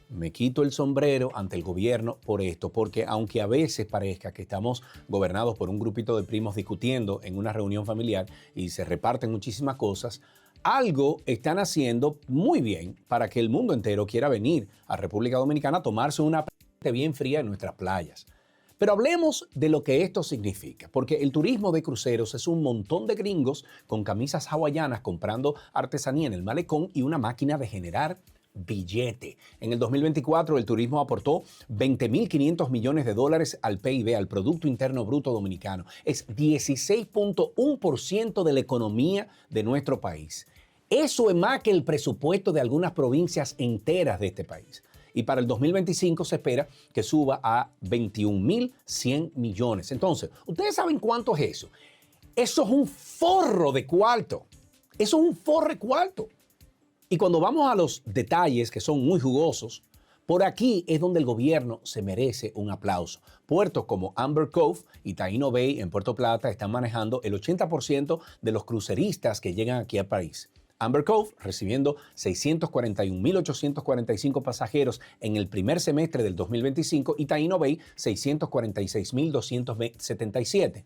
Me quito el sombrero ante el gobierno por esto, porque aunque a veces parezca que estamos gobernados por un grupito de primos discutiendo en una reunión familiar y se reparten muchísimas cosas, algo están haciendo muy bien para que el mundo entero quiera venir a República Dominicana a tomarse una bien fría en nuestras playas. Pero hablemos de lo que esto significa, porque el turismo de cruceros es un montón de gringos con camisas hawaianas comprando artesanía en el malecón y una máquina de generar billete. En el 2024 el turismo aportó 20.500 millones de dólares al PIB, al Producto Interno Bruto Dominicano. Es 16.1% de la economía de nuestro país. Eso es más que el presupuesto de algunas provincias enteras de este país. Y para el 2025 se espera que suba a 21.100 millones. Entonces, ¿ustedes saben cuánto es eso? Eso es un forro de cuarto. Eso es un forro de cuarto. Y cuando vamos a los detalles, que son muy jugosos, por aquí es donde el gobierno se merece un aplauso. Puertos como Amber Cove y Taino Bay en Puerto Plata están manejando el 80% de los cruceristas que llegan aquí al país. Amber Cove recibiendo 641.845 pasajeros en el primer semestre del 2025 y Taino Bay 646.277.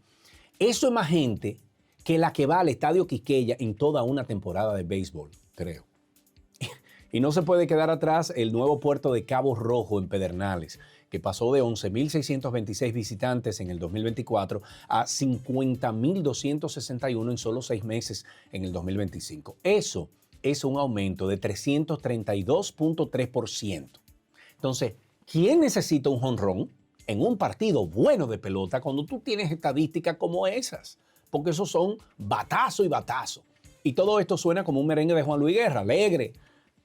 Eso es más gente que la que va al Estadio Quisqueya en toda una temporada de béisbol, creo. Y no se puede quedar atrás el nuevo puerto de Cabo Rojo en Pedernales, que pasó de 11.626 visitantes en el 2024 a 50.261 en solo 6 meses en el 2025. Eso es un aumento de 332.3%. Entonces, ¿quién necesita un jonrón en un partido bueno de pelota cuando tú tienes estadísticas como esas? Porque esos son batazo y batazo. Y todo esto suena como un merengue de Juan Luis Guerra, alegre,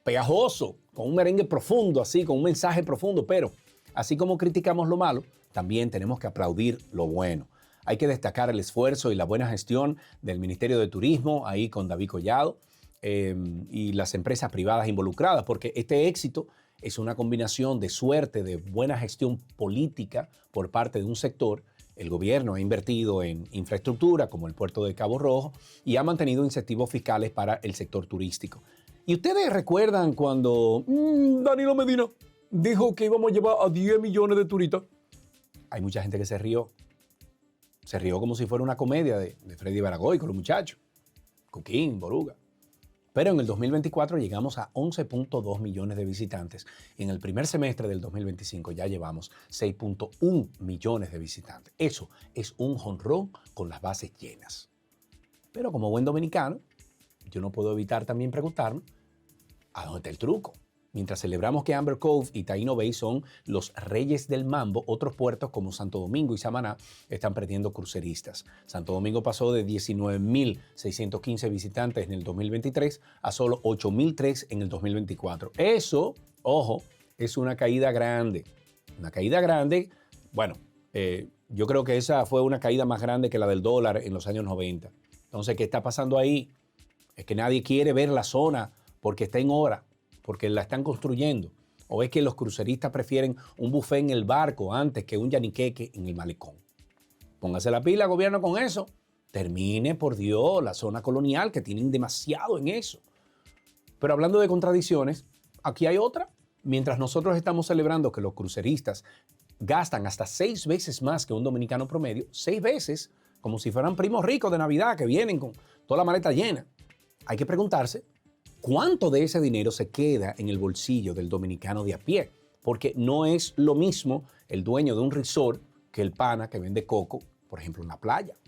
pegajoso, con un merengue profundo, así, con un mensaje profundo, pero así como criticamos lo malo, también tenemos que aplaudir lo bueno. Hay que destacar el esfuerzo y la buena gestión del Ministerio de Turismo, ahí con David Collado, y las empresas privadas involucradas, porque este éxito es una combinación de suerte, de buena gestión política por parte de un sector. El gobierno ha invertido en infraestructura, como el puerto de Cabo Rojo, y ha mantenido incentivos fiscales para el sector turístico. ¿Y ustedes recuerdan cuando Danilo Medina dijo que íbamos a llevar a 10 millones de turistas? Hay mucha gente que se rió. Se rió como si fuera una comedia de Freddy Baragoy con los muchachos. Coquín, Boruga. Pero en el 2024 llegamos a 11.2 millones de visitantes. Y en el primer semestre del 2025 ya llevamos 6.1 millones de visitantes. Eso es un jonrón con las bases llenas. Pero como buen dominicano, yo no puedo evitar también preguntarme, ¿a dónde está el truco? Mientras celebramos que Amber Cove y Taino Bay son los reyes del mambo, otros puertos como Santo Domingo y Samaná están perdiendo cruceristas. Santo Domingo pasó de 19.615 visitantes en el 2023 a solo 8.003 en el 2024. Eso, ojo, es una caída grande. Una caída grande, bueno, yo creo que esa fue una caída más grande que la del dólar en los años 90. Entonces, ¿qué está pasando ahí? Es que nadie quiere ver la zona porque está en obra, porque la están construyendo. O es que los cruceristas prefieren un buffet en el barco antes que un yaniqueque en el malecón. Póngase la pila, gobierno, con eso. Termine, por Dios, la zona colonial, que tienen demasiado en eso. Pero hablando de contradicciones, aquí hay otra. mientras nosotros estamos celebrando que los cruceristas gastan hasta 6 veces más que un dominicano promedio, 6 veces, como si fueran primos ricos de Navidad que vienen con toda la maleta llena, hay que preguntarse cuánto de ese dinero se queda en el bolsillo del dominicano de a pie, porque no es lo mismo el dueño de un resort que el pana que vende coco, por ejemplo, en la playa.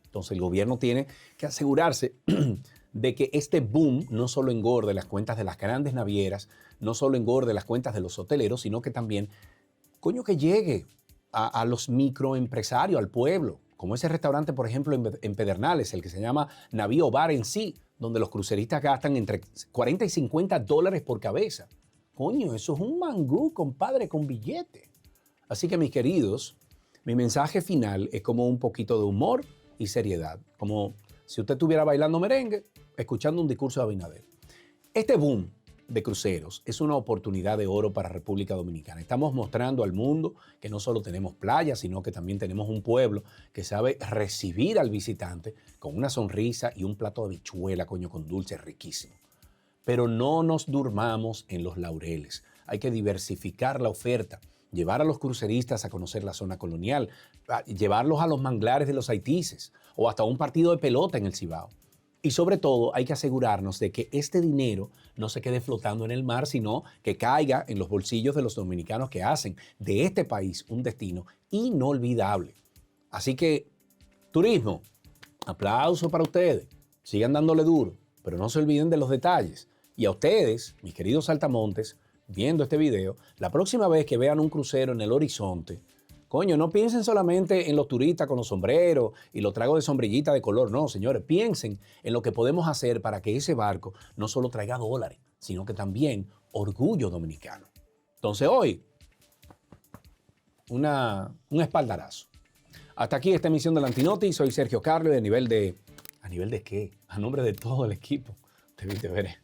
Entonces el gobierno tiene que asegurarse de que este boom no solo engorde las cuentas de las grandes navieras, no solo engorde las cuentas de los hoteleros, sino que también, que llegue a los microempresarios, al pueblo, como ese restaurante, por ejemplo, en Pedernales, el que se llama Navío Bar en sí, donde los cruceristas gastan entre 40 y 50 dólares por cabeza. Eso es un mangú, compadre, con billete. Así que, mis queridos, mi mensaje final es como un poquito de humor y seriedad, como si usted estuviera bailando merengue, escuchando un discurso de Abinader. Este boom de cruceros es una oportunidad de oro para República Dominicana. Estamos mostrando al mundo que no solo tenemos playas, sino que también tenemos un pueblo que sabe recibir al visitante con una sonrisa y un plato de habichuela, con dulce riquísimo. Pero no nos durmamos en los laureles. Hay que diversificar la oferta, llevar a los cruceristas a conocer la zona colonial, llevarlos a los manglares de los Haitises o hasta un partido de pelota en el Cibao. Y sobre todo hay que asegurarnos de que este dinero no se quede flotando en el mar, sino que caiga en los bolsillos de los dominicanos que hacen de este país un destino inolvidable. Así que, turismo, aplauso para ustedes. Sigan dándole duro, pero no se olviden de los detalles. Y a ustedes, mis queridos saltamontes, viendo este video, la próxima vez que vean un crucero en el horizonte, no piensen solamente en los turistas con los sombreros y los tragos de sombrillita de color. No, señores, piensen en lo que podemos hacer para que ese barco no solo traiga dólares, sino que también orgullo dominicano. Entonces hoy, un espaldarazo. Hasta aquí esta emisión del Antinoti. Soy Sergio Carlos y ¿A nivel de qué? A nombre de todo el equipo. Te veré.